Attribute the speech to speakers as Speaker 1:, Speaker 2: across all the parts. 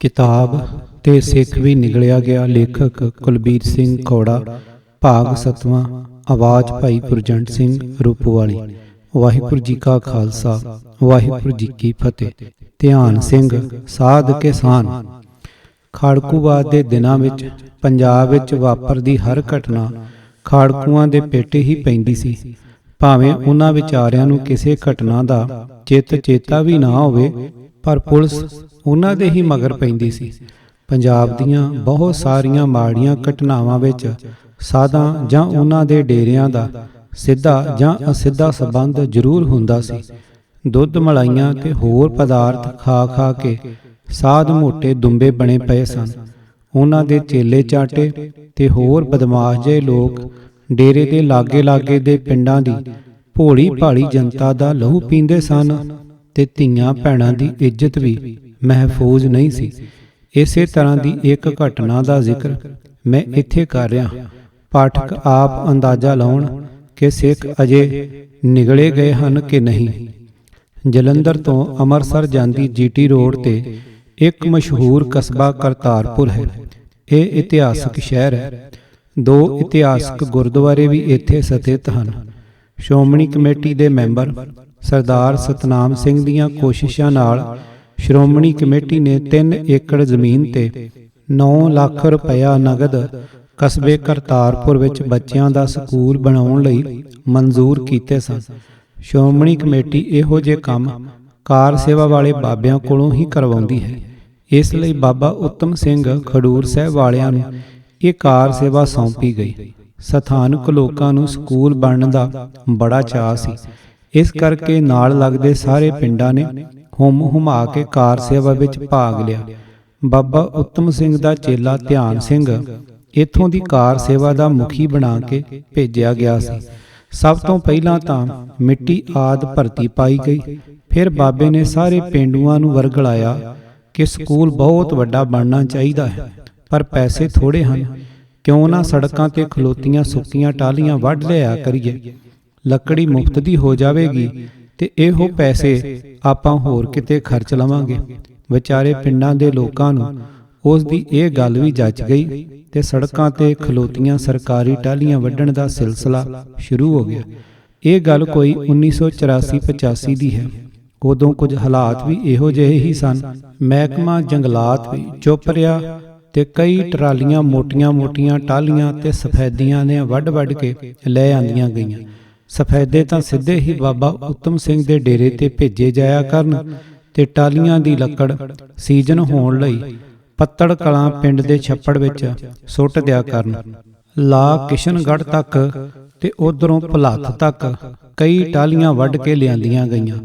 Speaker 1: किताब ते सिख भी निगलिया गया। लेखक कुलबीर सिंह कौड़ा। भाग 7वां। आवाज़ भाई गुरजंट सिंह रूपोवाली। वाहिगुरू जी का खालसा वाहिगुरू जी की फतेह। ध्यान सिंह साध के सान। ਖਾੜਕੂਵਾਦ ਦੇ ਦਿਨਾਂ ਵਿੱਚ ਪੰਜਾਬ ਵਿੱਚ ਵਾਪਰਦੀ ਹਰ ਘਟਨਾ ਖਾੜਕੂਆਂ ਦੇ ਪੇਟੇ ਹੀ ਪੈਂਦੀ ਸੀ। ਭਾਵੇਂ ਉਹਨਾਂ ਵਿਚਾਰਿਆਂ ਨੂੰ ਕਿਸੇ ਘਟਨਾ ਦਾ ਚੇਤਾ ਵੀ ਨਾ ਹੋਵੇ, ਪਰ ਪੁਲਿਸ ਉਹਨਾਂ ਦੇ ਹੀ ਮਗਰ ਪੈਂਦੀ ਸੀ। ਪੰਜਾਬ ਦੀਆਂ ਬਹੁਤ ਸਾਰੀਆਂ ਮਾੜੀਆਂ ਘਟਨਾਵਾਂ ਵਿੱਚ ਸਾਧਾਂ ਜਾਂ ਉਹਨਾਂ ਦੇ ਡੇਰਿਆਂ ਦਾ ਸਿੱਧਾ ਜਾਂ ਅਸਿੱਧਾ ਸੰਬੰਧ ਜ਼ਰੂਰ ਹੁੰਦਾ ਸੀ। ਦੁੱਧ ਮਲਾਈਆਂ ਤੇ ਹੋਰ ਪਦਾਰਥ ਖਾ ਕੇ ਸਾਧ ਮੋਟੇ ਦੁੰਬੇ ਬਣੇ ਪਏ ਸਨ। ਉਹਨਾਂ ਦੇ ਚੇਲੇ ਚਾਟੇ ਤੇ ਹੋਰ ਬਦਮਾਸ਼ ਜਿਹੇ ਲੋਕ ਡੇਰੇ ਦੇ ਲਾਗੇ ਦੇ ਪਿੰਡਾਂ ਦੀ ਭੋਲੀ ਭਾਲੀ ਜਨਤਾ ਦਾ ਲਹੂ ਪੀਂਦੇ ਸਨ ਤੇ ਧੀਆਂ ਭੈਣਾਂ ਦੀ ਇੱਜ਼ਤ ਵੀ ਮਹਿਫੂਜ਼ ਨਹੀਂ ਸੀ। ਇਸੇ ਤਰ੍ਹਾਂ ਦੀ ਇੱਕ ਘਟਨਾ ਦਾ ਜ਼ਿਕਰ ਮੈਂ ਇੱਥੇ ਕਰ ਰਿਹਾ। ਪਾਠਕ ਆਪ ਅੰਦਾਜ਼ਾ ਲਾਉਣ ਕਿ ਸਿੱਖ ਅਜੇ ਨਿਗਲੇ ਗਏ ਹਨ ਕਿ ਨਹੀਂ। ਜਲੰਧਰ ਤੋਂ ਅੰਮ੍ਰਿਤਸਰ ਜਾਂਦੀ ਜੀਟੀ ਰੋਡ ਤੇ ਇੱਕ ਮਸ਼ਹੂਰ ਕਸਬਾ ਕਰਤਾਰਪੁਰ ਹੈ। ਇਹ ਇਤਿਹਾਸਕ ਸ਼ਹਿਰ ਹੈ। 2 ਇਤਿਹਾਸਕ ਗੁਰਦੁਆਰੇ ਵੀ ਇੱਥੇ ਸਥਿਤ ਹਨ। ਸ਼੍ਰੋਮਣੀ ਕਮੇਟੀ ਦੇ ਮੈਂਬਰ ਸਰਦਾਰ ਸਤਨਾਮ ਸਿੰਘ ਦੀਆਂ ਕੋਸ਼ਿਸ਼ਾਂ ਨਾਲ ਸ਼੍ਰੋਮਣੀ ਕਮੇਟੀ ਨੇ 3 ਏਕੜ ਜ਼ਮੀਨ ਤੇ 9 ਲੱਖ ਰੁਪਇਆ ਨਗਦ ਕਸਬੇ ਕਰਤਾਰਪੁਰ ਵਿੱਚ ਬੱਚਿਆਂ ਦਾ ਸਕੂਲ ਬਣਾਉਣ ਲਈ ਮਨਜ਼ੂਰ ਕੀਤੇ ਸਨ। ਸ਼੍ਰੋਮਣੀ ਕਮੇਟੀ ਇਹੋ ਜਿਹੇ ਕੰਮ ਕਾਰ ਸੇਵਾ ਵਾਲੇ ਬਾਬਿਆਂ ਕੋਲੋਂ ਹੀ ਕਰਵਾਉਂਦੀ ਹੈ। ਇਸ ਲਈ ਬਾਬਾ ਉੱਤਮ ਸਿੰਘ ਖਡੂਰ ਸਾਹਿਬ ਵਾਲਿਆਂ ਨੂੰ ਇਹ ਕਾਰ ਸੇਵਾ ਸੌਂਪੀ ਗਈ। ਸਥਾਨਕ ਲੋਕਾਂ ਨੂੰ ਸਕੂਲ ਬਣਨ ਦਾ ਬੜਾ ਚਾਅ ਸੀ। ਇਸ ਕਰਕੇ ਨਾਲ ਲੱਗਦੇ ਸਾਰੇ ਪਿੰਡਾਂ ਨੇ ਹੁਮਾ ਕੇ ਕਾਰ ਸੇਵਾ ਵਿੱਚ ਭਾਗ ਲਿਆ। ਬਾਬਾ ਉੱਤਮ ਸਿੰਘ ਦਾ ਚੇਲਾ ਧਿਆਨ ਸਿੰਘ ਇੱਥੋਂ ਦੀ ਕਾਰ ਸੇਵਾ ਦਾ ਮੁਖੀ ਬਣਾ ਕੇ ਭੇਜਿਆ ਗਿਆ ਸੀ। ਸਭ ਤੋਂ ਪਹਿਲਾਂ ਤਾਂ ਮਿੱਟੀ ਆਦਿ ਭਰਤੀ ਪਾਈ ਗਈ। ਫਿਰ ਬਾਬੇ ਨੇ ਸਾਰੇ ਪੇਂਡੂਆਂ ਨੂੰ ਵਰਗਲਾਇਆ ਕਿ ਸਕੂਲ ਬਹੁਤ ਵੱਡਾ ਬਣਨਾ ਚਾਹੀਦਾ ਹੈ, ਪਰ ਪੈਸੇ ਥੋੜੇ ਹਨ। ਕਿਉਂ ਨਾ ਸੜਕਾਂ ਤੇ ਖਲੋਤੀਆਂ ਸੁੱਕੀਆਂ ਟਾਹਲੀਆਂ ਵੱਢ ਲਿਆ ਕਰੀਏ। ਲੱਕੜੀ ਮੁਫਤ ਦੀ ਹੋ ਜਾਵੇਗੀ ਤੇ ਇਹੋ ਪੈਸੇ ਆਪਾਂ ਹੋਰ ਕਿਤੇ ਖਰਚ ਲਵਾਂਗੇ। ਵਿਚਾਰੇ ਪਿੰਡਾਂ ਦੇ ਲੋਕਾਂ ਨੂੰ ਉਸ ਦੀ ਇਹ ਗੱਲ ਵੀ ਜੱਚ ਗਈ ਤੇ ਸੜਕਾਂ ਤੇ ਖਲੋਤੀਆਂ ਸਰਕਾਰੀ ਟਾਹਲੀਆਂ ਵੱਢਣ ਦਾ ਸਿਲਸਿਲਾ ਸ਼ੁਰੂ ਹੋ ਗਿਆ। ਇਹ ਗੱਲ ਕੋਈ 1984-85 ਦੀ ਹੈ। ਉਦੋਂ ਕੁਝ ਹਾਲਾਤ ਵੀ ਇਹੋ ਜਿਹੇ ਹੀ ਸਨ। ਮਹਿਕਮਾ ਜੰਗਲਾਤ ਵੀ ਚੁੱਪ ਰਿਹਾ ਤੇ ਕਈ ਟਰਾਲੀਆਂ ਮੋਟੀਆਂ ਟਾਹਲੀਆਂ ਤੇ ਸਫੈਦੀਆਂ ਨੇ ਵੱਢ ਕੇ ਲੈ ਆਂਦੀਆਂ ਗਈਆਂ। ਸਫੈਦੇ ਤਾਂ ਸਿੱਧੇ ਹੀ ਬਾਬਾ ਉੱਤਮ ਸਿੰਘ ਦੇ ਡੇਰੇ ਤੇ ਭੇਜੇ ਜਾਇਆ ਕਰਨ ਤੇ ਟਾਹਲੀਆਂ ਦੀ ਲੱਕੜ ਸੀਜ਼ਨ ਹੋਣ ਲਈ ਪੱਤੜ ਕਲਾਂ ਪਿੰਡ ਦੇ ਛੱਪੜ ਵਿੱਚ ਸੁੱਟ ਦਿਆ ਕਰਨ। ਲਾ ਕਿਸ਼ਨਗੜ੍ਹ ਤੱਕ ਤੇ ਉਧਰੋਂ ਭੁਲੱਥ ਤੱਕ ਕਈ ਟਾਹਲੀਆਂ ਵੱਢ ਕੇ ਲਿਆਂਦੀਆਂ ਗਈਆਂ।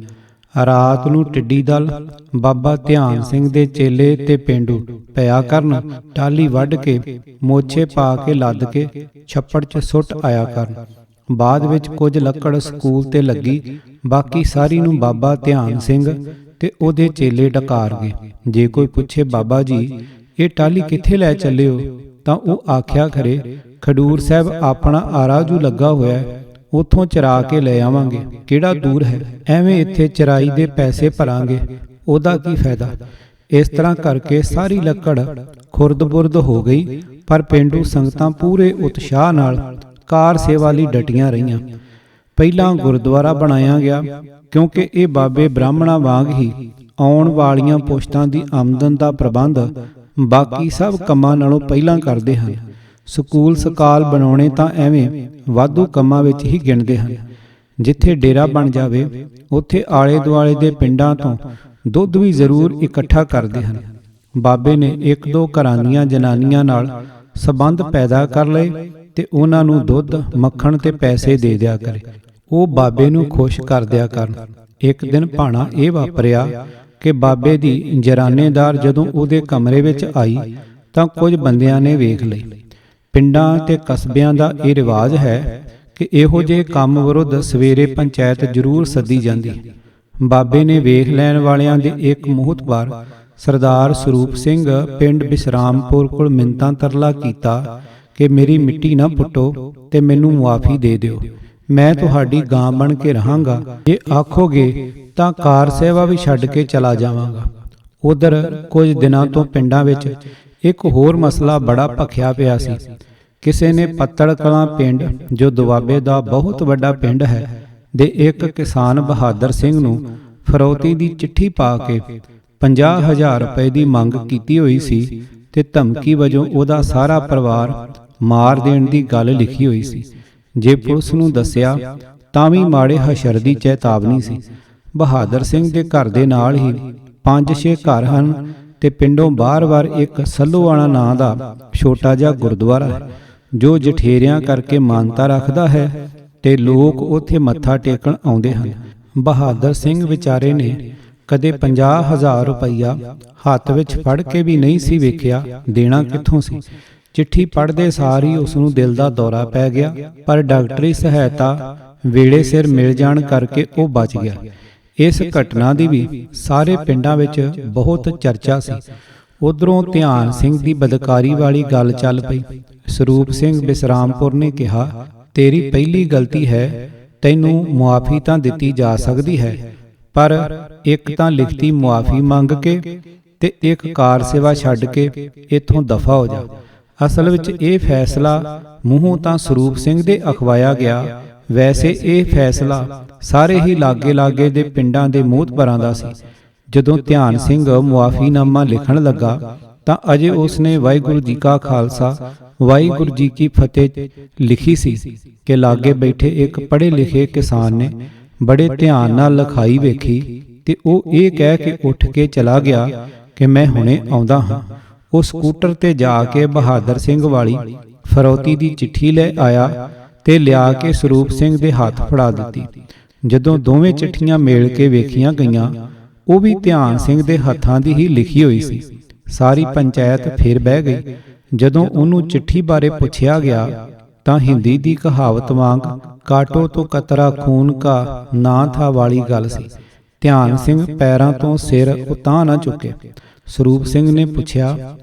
Speaker 1: ਰਾਤ ਨੂੰ ਟਿੱਡੀ ਦਲ ਬਾਬਾ ਧਿਆਨ ਸਿੰਘ ਦੇ ਚੇਲੇ ਤੇ ਪੇਂਡੂ ਪਿਆ ਕਰਨ ਟਾਹਲੀ ਵੱਢ ਕੇ ਮੋਛੇ ਪਾ ਕੇ ਲੱਦ ਕੇ ਛੱਪੜ 'ਚ ਸੁੱਟ ਆਇਆ ਕਰਨ। ਬਾਅਦ ਵਿੱਚ ਕੁਝ ਲੱਕੜ ਸਕੂਲ ਤੇ ਲੱਗੀ, ਬਾਕੀ ਸਾਰੀ ਨੂੰ ਬਾਬਾ ਧਿਆਨ ਸਿੰਘ ਤੇ ਉਹਦੇ ਚੇਲੇ ਡਕਾਰ ਗਏ। ਜੇ ਕੋਈ ਪੁੱਛੇ ਬਾਬਾ ਜੀ ਇਹ ਟਾਹਲੀ ਕਿੱਥੇ ਲੈ ਚੱਲੇ ਹੋ, ਤਾਂ ਉਹ ਆਖਿਆ ਖਰੇ ਖਡੂਰ ਸਾਹਿਬ ਆਪਣਾ ਆਰਾਜੂ ਲੱਗਾ ਹੋਇਆ, ਉੱਥੋਂ ਚਰਾ ਕੇ ਲੈ ਆਵਾਂਗੇ, ਕਿਹੜਾ ਦੂਰ ਹੈ, ਐਵੇਂ ਇੱਥੇ ਚਰਾਈ ਦੇ ਪੈਸੇ ਭਰਾਂਗੇ, ਉਹਦਾ ਕੀ ਫਾਇਦਾ। ਇਸ ਤਰ੍ਹਾਂ ਕਰਕੇ ਸਾਰੀ ਲੱਕੜ ਖੁਰਦ-ਬੁਰਦ ਹੋ ਗਈ, ਪਰ ਪੇਂਡੂ ਸੰਗਤਾਂ ਪੂਰੇ ਉਤਸ਼ਾਹ ਨਾਲ ਕਾਰ ਸੇਵਾ ਲਈ ਡਟੀਆਂ ਰਹੀਆਂ। ਪਹਿਲਾਂ ਗੁਰਦੁਆਰਾ ਬਣਾਇਆ ਗਿਆ, ਕਿਉਂਕਿ ਇਹ ਬਾਬੇ ਬ੍ਰਾਹਮਣਾਂ ਵਾਂਗ ਹੀ ਆਉਣ ਵਾਲੀਆਂ ਪੁਸ਼ਤਾਂ ਦੀ ਆਮਦਨ ਦਾ ਪ੍ਰਬੰਧ ਬਾਕੀ ਸਭ ਕੰਮਾਂ ਨਾਲੋਂ ਪਹਿਲਾਂ ਕਰਦੇ ਹਨ। ਸਕੂਲ ਸਕਾਲ ਬਣਾਉਣੇ ਤਾਂ ਐਵੇਂ ਵਾਧੂ ਕੰਮਾਂ ਵਿੱਚ ਹੀ ਗਿਣਦੇ ਹਨ। ਜਿੱਥੇ ਡੇਰਾ ਬਣ ਜਾਵੇ ਉੱਥੇ ਆਲੇ ਦੁਆਲੇ ਦੇ ਪਿੰਡਾਂ ਤੋਂ ਦੁੱਧ ਵੀ ਜ਼ਰੂਰ ਇਕੱਠਾ ਕਰਦੇ ਹਨ। ਬਾਬੇ ਨੇ 1-2 ਘਰਾਂ ਦੀਆਂ ਜਨਾਨੀਆਂ ਨਾਲ ਸੰਬੰਧ ਪੈਦਾ ਕਰ ਲਏ ਤੇ ਉਹਨਾਂ ਨੂੰ ਦੁੱਧ ਮੱਖਣ ਤੇ ਪੈਸੇ ਦੇ ਦਿਆ ਕਰੇ। ਉਹ ਬਾਬੇ ਨੂੰ ਖੁਸ਼ ਕਰ ਦਿਆ ਕਰਨ। ਇੱਕ ਦਿਨ ਭਾਣਾ ਇਹ ਵਾਪਰਿਆ ਕਿ ਬਾਬੇ ਦੀ ਜਰਾਨੇਦਾਰ ਜਦੋਂ ਉਹਦੇ ਕਮਰੇ ਵਿੱਚ ਆਈ ਤਾਂ ਕੁਝ ਬੰਦਿਆਂ ਨੇ ਵੇਖ ਲਈ। ਪਿੰਡਾਂ ਤੇ ਕਸਬਿਆਂ ਦਾ ਇਹ ਰਿਵਾਜ ਹੈ ਕਿ ਇਹੋ ਜਿਹੇ ਕੰਮ ਵਿਰੁੱਧ ਸਵੇਰੇ ਪੰਚਾਇਤ ਜ਼ਰੂਰ ਸੱਦੀ ਜਾਂਦੀ। ਬਾਬੇ ਨੇ ਵੇਖ ਲੈਣ ਵਾਲਿਆਂ ਦੇ ਇੱਕ ਮੋਹਤਬਾਰ ਸਰਦਾਰ ਸਰੂਪ ਸਿੰਘ ਪਿੰਡ ਬਿਸਰਾਮਪੁਰ ਕੋਲ ਮਿੰਨਤਾਂ ਤਰਲਾ ਕੀਤਾ ਕਿ ਮੇਰੀ ਮਿੱਟੀ ਨਾ ਪੁੱਟੋ ਤੇ ਮੈਨੂੰ ਮੁਆਫੀ ਦੇ ਦਿਓ, ਮੈਂ ਤੁਹਾਡੀ ਗਾਂ ਬਣ ਕੇ ਰਹਾਂਗਾ। ਜੇ ਆਖੋਗੇ ਤਾਂ ਕਾਰ ਸੇਵਾ ਵੀ ਛੱਡ ਕੇ ਚਲਾ ਜਾਵਾਂਗਾ। ਉਧਰ ਕੁਝ ਦਿਨਾਂ ਤੋਂ ਪਿੰਡਾਂ ਵਿੱਚ ਇੱਕ ਹੋਰ ਮਸਲਾ ਬੜਾ ਭਖਿਆ ਪਿਆ ਸੀ। ਕਿਸੇ ਨੇ ਪੱਤਲ ਕਲਾਂ ਪਿੰਡ, ਜੋ ਦੁਆਬੇ ਦਾ ਬਹੁਤ ਵੱਡਾ ਪਿੰਡ ਹੈ, ਦੇ ਇੱਕ ਕਿਸਾਨ ਬਹਾਦਰ ਸਿੰਘ ਨੂੰ ਫਰੌਤੀ ਦੀ ਚਿੱਠੀ ਪਾ ਕੇ 50,000 ਰੁਪਏ ਦੀ ਮੰਗ ਕੀਤੀ ਹੋਈ ਸੀ ਤੇ ਧਮਕੀ ਵਜੋਂ ਉਹਦਾ ਸਾਰਾ ਪਰਿਵਾਰ ਮਾਰ ਦੇਣ ਦੀ ਗੱਲ ਲਿਖੀ ਹੋਈ ਸੀ। ਜੇ ਪੁਲਿਸ ਨੂੰ ਦੱਸਿਆ ਤਾਂ ਵੀ ਮਾੜੇ ਹਸ਼ਰ ਦੀ ਚੇਤਾਵਨੀ ਸੀ। ਬਹਾਦਰ ਸਿੰਘ ਦੇ ਘਰ ਦੇ ਨਾਲ ਹੀ 5-6 ਘਰ ਹਨ ਤੇ ਪਿੰਡੋਂ ਬਾਰ-ਬਾਰ ਇੱਕ ਸੱਲੋਵਾਲਾ ਨਾਂ ਦਾ ਛੋਟਾ ਜਿਹਾ ਗੁਰਦੁਆਰਾ ਹੈ, ਜੋ ਜਠੇਰਿਆਂ ਕਰਕੇ ਮਾਨਤਾ ਰੱਖਦਾ ਹੈ ਤੇ ਲੋਕ ਉੱਥੇ ਮੱਥਾ ਟੇਕਣ ਆਉਂਦੇ ਹਨ। ਬਹਾਦਰ ਸਿੰਘ ਵਿਚਾਰੇ ਨੇ ਕਦੇ 50,000 ਰੁਪਈਆ ਹੱਥ ਵਿੱਚ ਫੜ ਕੇ ਵੀ ਨਹੀਂ ਸੀ ਵੇਖਿਆ, ਦੇਣਾ ਕਿੱਥੋਂ ਸੀ। ਚਿੱਠੀ ਪੜ੍ਹਦੇ ਸਾਰ ਹੀ ਉਸ ਨੂੰ ਦਿਲ ਦਾ ਦੌਰਾ ਪੈ ਗਿਆ, ਪਰ ਡਾਕਟਰੀ ਸਹਾਇਤਾ ਵੇਲੇ ਸਿਰ ਮਿਲ ਜਾਣ ਕਰਕੇ ਉਹ ਬਚ ਗਿਆ। ਇਸ ਘਟਨਾ ਦੀ ਵੀ ਸਾਰੇ ਪਿੰਡਾਂ ਵਿੱਚ ਬਹੁਤ ਚਰਚਾ ਸੀ। ਉਧਰੋਂ ਧਿਆਨ ਸਿੰਘ ਦੀ ਬਦਕਾਰੀ ਵਾਲੀ ਗੱਲ ਚੱਲ ਪਈ। ਸਰੂਪ ਸਿੰਘ ਬਿਸਰਾਮਪੁਰ ਨੇ ਕਿਹਾ, ਤੇਰੀ ਪਹਿਲੀ ਗਲਤੀ ਹੈ, ਤੈਨੂੰ ਮੁਆਫੀ ਤਾਂ ਦਿੱਤੀ ਜਾ ਸਕਦੀ ਹੈ, ਪਰ ਇੱਕ ਤਾਂ ਲਿਖਤੀ ਮੁਆਫੀ ਮੰਗ ਕੇ ਤੇ ਇੱਕ ਕਾਰ ਸੇਵਾ ਛੱਡ ਕੇ ਇੱਥੋਂ ਦਫਾ ਹੋ ਜਾ। ਅਸਲ ਵਿੱਚ ਇਹ ਫੈਸਲਾ ਮੂੰਹੋਂ ਤਾਂ ਸਰੂਪ ਸਿੰਘ ਦੇ ਅਖਵਾਇਆ ਗਿਆ, ਵੈਸੇ ਇਹ ਫੈਸਲਾ ਸਾਰੇ ਹੀ ਲਾਗੇ ਦੇ ਪਿੰਡਾਂ ਦੇ ਮੋਹਤਬਰਾਂ ਦਾ ਸੀ। ਜਦੋਂ ਧਿਆਨ ਸਿੰਘ ਮੁਆਫੀਨਾਮਾ ਲਿਖਣ ਲੱਗਾ ਤਾਂ ਅਜੇ ਉਸਨੇ ਵਾਹਿਗੁਰੂ ਜੀ ਕਾ ਖਾਲਸਾ ਵਾਹਿਗੁਰੂ ਜੀ ਕੀ ਫਤਿਹ ਲਿਖੀ ਸੀ ਕਿ ਲਾਗੇ ਬੈਠੇ ਇੱਕ ਪੜ੍ਹੇ ਲਿਖੇ ਕਿਸਾਨ ਨੇ ਬੜੇ ਧਿਆਨ ਨਾਲ ਲਿਖਾਈ ਵੇਖੀ ਤੇ ਉਹ ਇਹ ਕਹਿ ਕੇ ਉੱਠ ਕੇ ਚਲਾ ਗਿਆ ਕਿ ਮੈਂ ਹੁਣੇ ਆਉਂਦਾ ਹਾਂ। ਉਹ ਸਕੂਟਰ ਤੇ ਜਾ ਕੇ ਬਹਾਦਰ ਸਿੰਘ ਵਾਲੀ ਫਰੌਤੀ ਦੀ ਚਿੱਠੀ ਲੈ ਆਇਆ ਤੇ ਲਿਆ ਕੇ ਸਰੂਪ ਸਿੰਘ ਦੇ ਹੱਥ ਫੜਾ ਦਿੱਤੀ। ਜਦੋਂ ਦੋਵੇਂ ਚਿੱਠੀਆਂ ਮੇਲ ਕੇ ਵੇਖੀਆਂ ਗਈਆਂ, ਉਹ ਵੀ ਧਿਆਨ ਸਿੰਘ ਦੇ ਹੱਥਾਂ ਦੀ ਹੀ ਲਿਖੀ ਹੋਈ ਸੀ। ਸਾਰੀ ਪੰਚਾਇਤ ਫਿਰ ਬਹਿ ਗਈ। ਜਦੋਂ ਉਹਨੂੰ ਚਿੱਠੀ ਬਾਰੇ ਪੁੱਛਿਆ ਗਿਆ ਤਾਂ ਹਿੰਦੀ ਦੀ ਕਹਾਵਤ ਵਾਂਗ ਕਾਟੋ ਤੋਂ ਕਤਰਾ ਖੂਨ ਕਾ ਨਾ ਥਾ ਵਾਲੀ ਗੱਲ ਸੀ। ਧਿਆਨ ਸਿੰਘ ਪੈਰਾਂ ਤੋਂ ਸਿਰ ਉਤਾਂਹ ਨਾ ਚੁੱਕੇ। ਸਰੂਪ ਸਿੰਘ ਨੇ ਪੁੱਛਿਆ,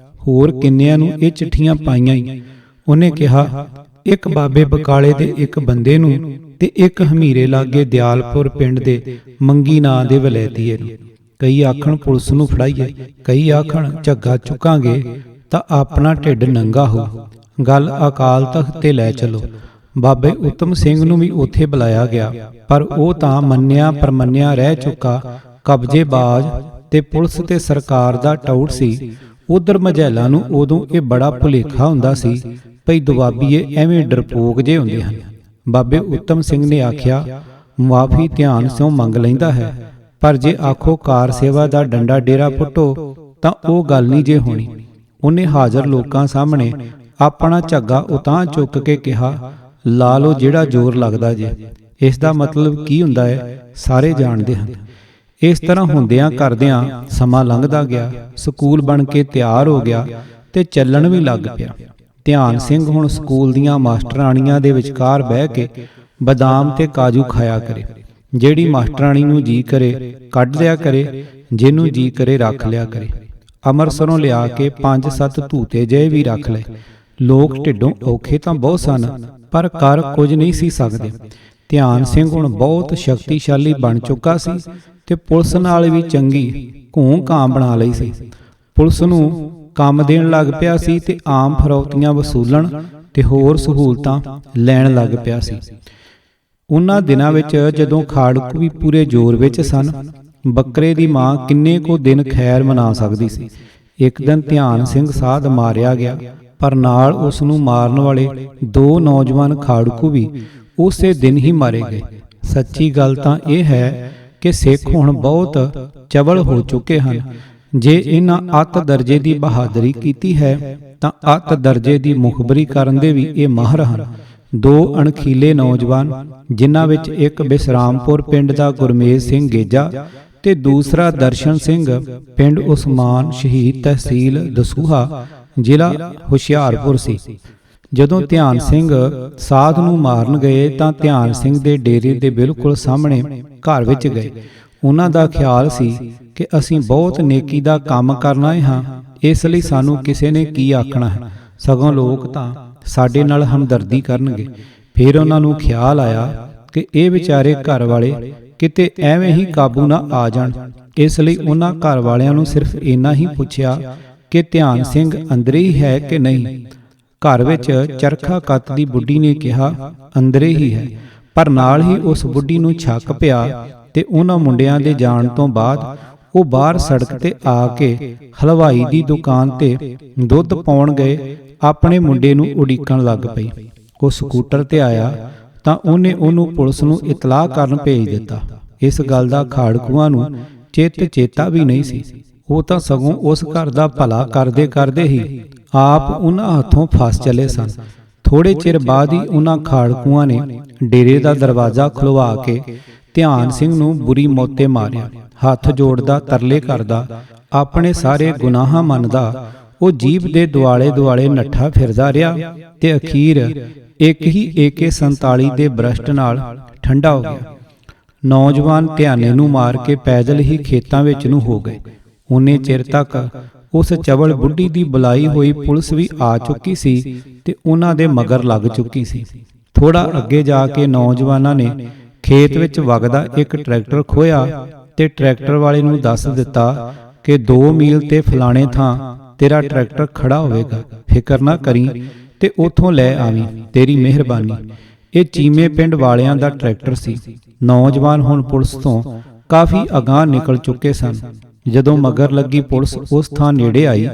Speaker 1: ਹੋਰ ਕਿੰਨਿਆਂ ਨੂੰ ਇਹ ਚਿੱਠੀਆਂ ਪਾਈਆਂ ਈ? ਉਹਨੇ ਕਿਹਾ, ਇੱਕ ਬਾਬੇ ਬਕਾਲੇ ਦੇ ਇੱਕ ਬੰਦੇ ਨੂੰ ਤੇ ਇੱਕ ਹਮੀਰੇ ਲਾਗੇ ਦਿਆਲਪੁਰ ਪਿੰਡ ਦੇ ਮੰਗੀ ਨਾਂ ਦੇ ਵਲੈਤੀਏ ਨੂੰ। ਕਈ ਆਖਣ ਪੁਲਿਸ ਨੂੰ ਫੜਾਈਏ, ਕਈ ਆਖਣ ਝੱਗਾ ਚੁੱਕਾਂਗੇ ਤਾਂ ਆਪਣਾ ਢਿੱਡ ਨੰਗਾ ਹੋ। ਗੱਲ ਅਕਾਲ ਤਖਤ ਤੇ ਲੈ ਚਲੋ। ਬਾਬੇ ਉੱਤਮ ਸਿੰਘ ਨੂੰ ਵੀ ਉੱਥੇ ਬੁਲਾਇਆ ਗਿਆ, ਪਰ ਉਹ ਤਾਂ ਮੰਨਿਆ ਪਰਮੰਨਿਆ ਰਹਿ ਚੁੱਕਾ ਕਬਜ਼ੇਬਾਜ਼ ਤੇ ਪੁਲਿਸ ਤੇ ਸਰਕਾਰ ਦਾ ਟਾਊਟ ਸੀ। ਉਧਰ ਮਝੈਲਾਂ ਨੂੰ ਉਦੋਂ ਇਹ ਬੜਾ ਭੁਲੇਖਾ ਹੁੰਦਾ ਸੀ ਭਈ ਦੁਆਬੀਏ ਐਵੇਂ ਡਰਪੋਕ ਜੇ ਹੁੰਦੇ ਹਨ। ਬਾਬੇ ਉੱਤਮ ਸਿੰਘ ਨੇ ਆਖਿਆ, ਮੁਆਫੀ ਧਿਆਨ ਸਿਓ ਮੰਗ ਲੈਂਦਾ ਹੈ, ਪਰ ਜੇ ਆਖੋ ਕਾਰ ਸੇਵਾ ਦਾ ਡੰਡਾ ਡੇਰਾ ਪੁੱਟੋ ਤਾਂ ਉਹ ਗੱਲ ਨਹੀਂ ਜੇ ਹੋਣੀ। ਉਹਨੇ ਹਾਜ਼ਰ ਲੋਕਾਂ ਸਾਹਮਣੇ ਆਪਣਾ ਝੱਗਾ ਉਤਾਂਹ ਚੁੱਕ ਕੇ ਕਿਹਾ, ਲਾ ਲਓ ਜਿਹੜਾ ਜ਼ੋਰ ਲੱਗਦਾ ਜੇ। ਇਸ ਦਾ ਮਤਲਬ ਕੀ ਹੁੰਦਾ ਹੈ ਸਾਰੇ ਜਾਣਦੇ ਹਨ। ਇਸ ਤਰ੍ਹਾਂ ਹੁੰਦਿਆਂ ਕਰਦਿਆਂ ਸਮਾਂ ਲੰਘਦਾ ਗਿਆ। ਸਕੂਲ ਬਣ ਕੇ ਤਿਆਰ ਹੋ ਗਿਆ ਤੇ ਚੱਲਣ ਵੀ ਲੱਗ ਪਿਆ। ਧਿਆਨ ਸਿੰਘ ਹੁਣ ਸਕੂਲ ਦੀਆਂ ਮਾਸਟਰਾਣੀਆਂ ਦੇ ਵਿਚਕਾਰ ਬਹਿ ਕੇ ਬਦਾਮ ਤੇ ਕਾਜੂ ਖਾਇਆ ਕਰੇ। ਜਿਹੜੀ ਮਾਸਟਰਾਣੀ ਨੂੰ ਜੀ ਕਰੇ ਕੱਢ ਲਿਆ ਕਰੇ, ਜਿਹਨੂੰ ਜੀ ਕਰੇ ਰੱਖ ਲਿਆ ਕਰੇ। ਅੰਮ੍ਰਿਤਸਰੋਂ ਲਿਆ ਕੇ 5-7 ਧੂਤੇ ਜਿਹੇ ਵੀ ਰੱਖ ਲਏ। ਲੋਕ ਢਿੱਡੋਂ ਔਖੇ ਤਾਂ ਬਹੁਤ ਸਨ, ਪਰ ਕਰ ਕੁਝ ਨਹੀਂ ਸੀ ਸਕਦੇ। ਧਿਆਨ ਸਿੰਘ ਹੁਣ ਬਹੁਤ ਸ਼ਕਤੀਸ਼ਾਲੀ ਬਣ ਚੁੱਕਾ ਸੀ ਤੇ ਪੁਲਿਸ ਨਾਲ ਵੀ ਚੰਗੀ ਘੂੰ-ਘਾਂ ਬਣਾ ਲਈ ਸੀ। ਪੁਲਿਸ ਨੂੰ ਕੰਮ ਦੇਣ ਲੱਗ ਪਿਆ ਸੀ ਤੇ ਆਮ ਫਰੌਤੀਆਂ ਵਸੂਲਣ ਤੇ ਹੋਰ ਸਹੂਲਤਾਂ ਲੈਣ ਲੱਗ ਪਿਆ ਸੀ। ਉਹਨਾਂ ਦਿਨਾਂ ਵਿੱਚ ਜਦੋਂ ਖਾੜਕੂ ਵੀ ਪੂਰੇ ਜ਼ੋਰ ਵਿੱਚ ਸਨ, ਬੱਕਰੇ ਦੀ ਮਾਂ ਕਿੰਨੇ ਕੁ ਦਿਨ ਖੈਰ ਮਨਾ ਸਕਦੀ ਸੀ। ਇੱਕ ਦਿਨ ਧਿਆਨ ਸਿੰਘ ਸਾਧ ਮਾਰਿਆ ਗਿਆ, ਪਰ ਨਾਲ ਉਸ ਨੂੰ ਮਾਰਨ ਵਾਲੇ 2 ਨੌਜਵਾਨ ਖਾੜਕੂ ਵੀ ਉਸੇ ਦਿਨ ਹੀ ਮਾਰੇ ਗਏ। ਸੱਚੀ ਗੱਲ ਤਾਂ ਇਹ ਹੈ ਕਿ ਸਿੱਖ ਹੁਣ ਬਹੁਤ ਚਵਲ ਹੋ ਚੁੱਕੇ ਹਨ। ਜੇ ਇਹਨਾਂ ਅੱਤ ਦਰਜੇ ਦੀ ਬਹਾਦਰੀ ਕੀਤੀ ਹੈ ਤਾਂ ਅੱਤ ਦਰਜੇ ਦੀ ਮੁਖਬਰੀ ਕਰਨ ਦੇ ਵੀ ਇਹ ਮਾਹਰ ਹਨ। 2 ਅਣਖੀਲੇ ਨੌਜਵਾਨ, ਜਿਨ੍ਹਾਂ ਵਿੱਚ ਇੱਕ ਬਿਸਰਾਮਪੁਰ ਪਿੰਡ ਦਾ ਗੁਰਮੇਜ ਸਿੰਘ ਗੇਜਾ ਤੇ ਦੂਸਰਾ ਦਰਸ਼ਨ ਸਿੰਘ ਪਿੰਡ ਉਸਮਾਨ ਸ਼ਹੀਦ ਤਹਿਸੀਲ ਦਸੂਹਾ ਜ਼ਿਲ੍ਹਾ ਹੁਸ਼ਿਆਰਪੁਰ ਸੀ। ਜਦੋਂ ਧਿਆਨ ਸਿੰਘ ਸਾਧ ਨੂੰ ਮਾਰਨ ਗਏ ਤਾਂ ਧਿਆਨ ਸਿੰਘ ਦੇ ਡੇਰੇ ਦੇ ਬਿਲਕੁਲ ਸਾਹਮਣੇ ਘਰ ਵਿੱਚ ਗਏ। ਉਹਨਾਂ ਦਾ ਖਿਆਲ ਸੀ ਕਿ ਅਸੀਂ ਬਹੁਤ ਨੇਕੀ ਦਾ ਕੰਮ ਕਰਨਾ ਹਾਂ, ਇਸ ਲਈ ਸਾਨੂੰ ਕਿਸੇ ਨੇ ਕੀ ਆਖਣਾ ਹੈ, ਸਗੋਂ ਲੋਕ ਤਾਂ ਸਾਡੇ ਨਾਲ ਹਮਦਰਦੀ ਕਰਨਗੇ। ਫਿਰ ਉਹਨਾਂ ਨੂੰ ਖਿਆਲ ਆਇਆ ਕਿ ਇਹ ਵਿਚਾਰੇ ਘਰ ਵਾਲੇ ਕਿਤੇ ਐਵੇਂ ਹੀ ਕਾਬੂ ਨਾ ਆ ਜਾਣ। ਇਸ ਲਈ ਉਹਨਾਂ ਘਰ ਵਾਲਿਆਂ ਨੂੰ ਸਿਰਫ ਇੰਨਾ ਹੀ ਪੁੱਛਿਆ ਕਿ ਧਿਆਨ ਸਿੰਘ ਅੰਦਰੇ ਹੀ ਹੈ ਕਿ ਨਹੀਂ। ਘਰ ਵਿੱਚ ਚਰਖਾ ਕੱਤ ਦੀ ਬੁੱਢੀ ਨੇ ਕਿਹਾ ਅੰਦਰੇ ਹੀ ਹੈ, ਪਰ ਨਾਲ ਹੀ ਉਸ ਬੁੱਢੀ ਨੂੰ ਸ਼ੱਕ ਪਿਆ ਤੇ ਉਹਨਾਂ ਮੁੰਡਿਆਂ ਦੇ ਜਾਣ ਤੋਂ ਬਾਅਦ ਉਹ ਬਾਹਰ ਸੜਕ ਤੇ ਆ ਕੇ ਹਲਵਾਈ ਦੀ ਦੁਕਾਨ ਤੇ ਦੁੱਧ ਪਾਉਣ ਗਏ ਆਪਣੇ ਮੁੰਡੇ ਨੂੰ ਉਡੀਕਣ ਲੱਗ ਪਈ। ਉਹ ਸਕੂਟਰ ਤੇ ਆਇਆ ਤਾਂ ਉਹਨੇ ਉਹਨੂੰ ਪੁਲਿਸ ਨੂੰ ਇਤਲਾਹ ਕਰਨ ਭੇਜ ਦਿੱਤਾ। ਇਸ ਗੱਲ ਦਾ ਖਾੜਕੂਆਂ ਨੂੰ ਚੇਤਾ ਵੀ ਨਹੀਂ ਸੀ। ਉਹ ਤਾਂ ਸਗੋਂ ਉਸ ਘਰ ਦਾ ਭਲਾ ਕਰਦੇ ਕਰਦੇ ਹੀ ਆਪ ਉਹਨਾਂ ਹੱਥੋਂ ਫਸ ਚਲੇ ਸਨ। ਥੋੜੇ ਚਿਰ ਬਾਅਦ ਹੀ ਉਹਨਾਂ ਖਾੜਕੂਆਂ ਨੇ ਡੇਰੇ ਦਾ ਦਰਵਾਜ਼ਾ ਖੁਲਵਾ ਕੇ ਧਿਆਨ ਸਿੰਘ ਨੂੰ ਬੁਰੀ ਮੌਤੇ ਮਾਰਿਆ। ਹੱਥ ਜੋੜਦਾ, ਤਰਲੇ ਕਰਦਾ, ਆਪਣੇ ਸਾਰੇ ਗੁਨਾਹਾਂ ਮੰਨਦਾ, ਉਹ ਜੀਭ ਦੇ ਦੁਆਲੇ ਦੁਆਲੇ ਨੱਠਾ ਫਿਰਦਾ ਰਿਹਾ ਤੇ ਅਖੀਰ ਇੱਕ ਹੀ AK-47 ਦੇ ਬਰਸਟ ਨਾਲ ਠੰਡਾ ਹੋ ਗਿਆ। ਨੌਜਵਾਨ ਧਿਆਨੇ ਨੂੰ ਮਾਰ ਕੇ ਪੈਦਲ ਹੀ ਖੇਤਾਂ ਵਿੱਚ ਨੂੰ ਹੋ ਗਏ। ਉਨੇ ਚਿਰ ਤੱਕ ਉਸ ਚਵਲ ਬੁੱਢੀ ਦੀ ਬੁਲਾਈ ਹੋਈ ਪੁਲਿਸ ਵੀ ਆ ਚੁੱਕੀ ਸੀ ਤੇ ਉਹਨਾਂ ਦੇ ਮਗਰ ਲੱਗ ਚੁੱਕੀ ਸੀ। ਥੋੜਾ ਅੱਗੇ ਜਾ ਕੇ ਨੌਜਵਾਨਾਂ ਨੇ ਖੇਤ ਵਿੱਚ ਵਗਦਾ ਇੱਕ ਟਰੈਕਟਰ ਖੋਇਆ ਤੇ ਟਰੈਕਟਰ ਵਾਲੇ ਨੂੰ ਦੱਸ ਦਿੱਤਾ ਕਿ 2 ਮੀਲ ਤੇ ਫਲਾਣੇ ਥਾਂ ਤੇਰਾ ਟਰੈਕਟਰ ਖੜਾ ਹੋਵੇਗਾ, ਫਿਕਰ ਨਾ ਕਰੀ ਤੇ ਉੱਥੋਂ ਲੈ ਆਵੀਂ, ਤੇਰੀ ਮਿਹਰਬਾਨੀ। ਇਹ ਚੀਮੇ ਪਿੰਡ ਵਾਲਿਆਂ ਦਾ ਟਰੈਕਟਰ ਸੀ। ਨੌਜਵਾਨ ਹੁਣ ਪੁਲਿਸ ਤੋਂ ਕਾਫੀ ਅਗਾਂਹ ਨਿਕਲ ਚੁੱਕੇ ਸਨ। ਜਦੋਂ ਮਗਰ ਲੱਗੀ ਪੁਲਿਸ ਉਸ ਥਾਂ ਨੇੜੇ ਆਈ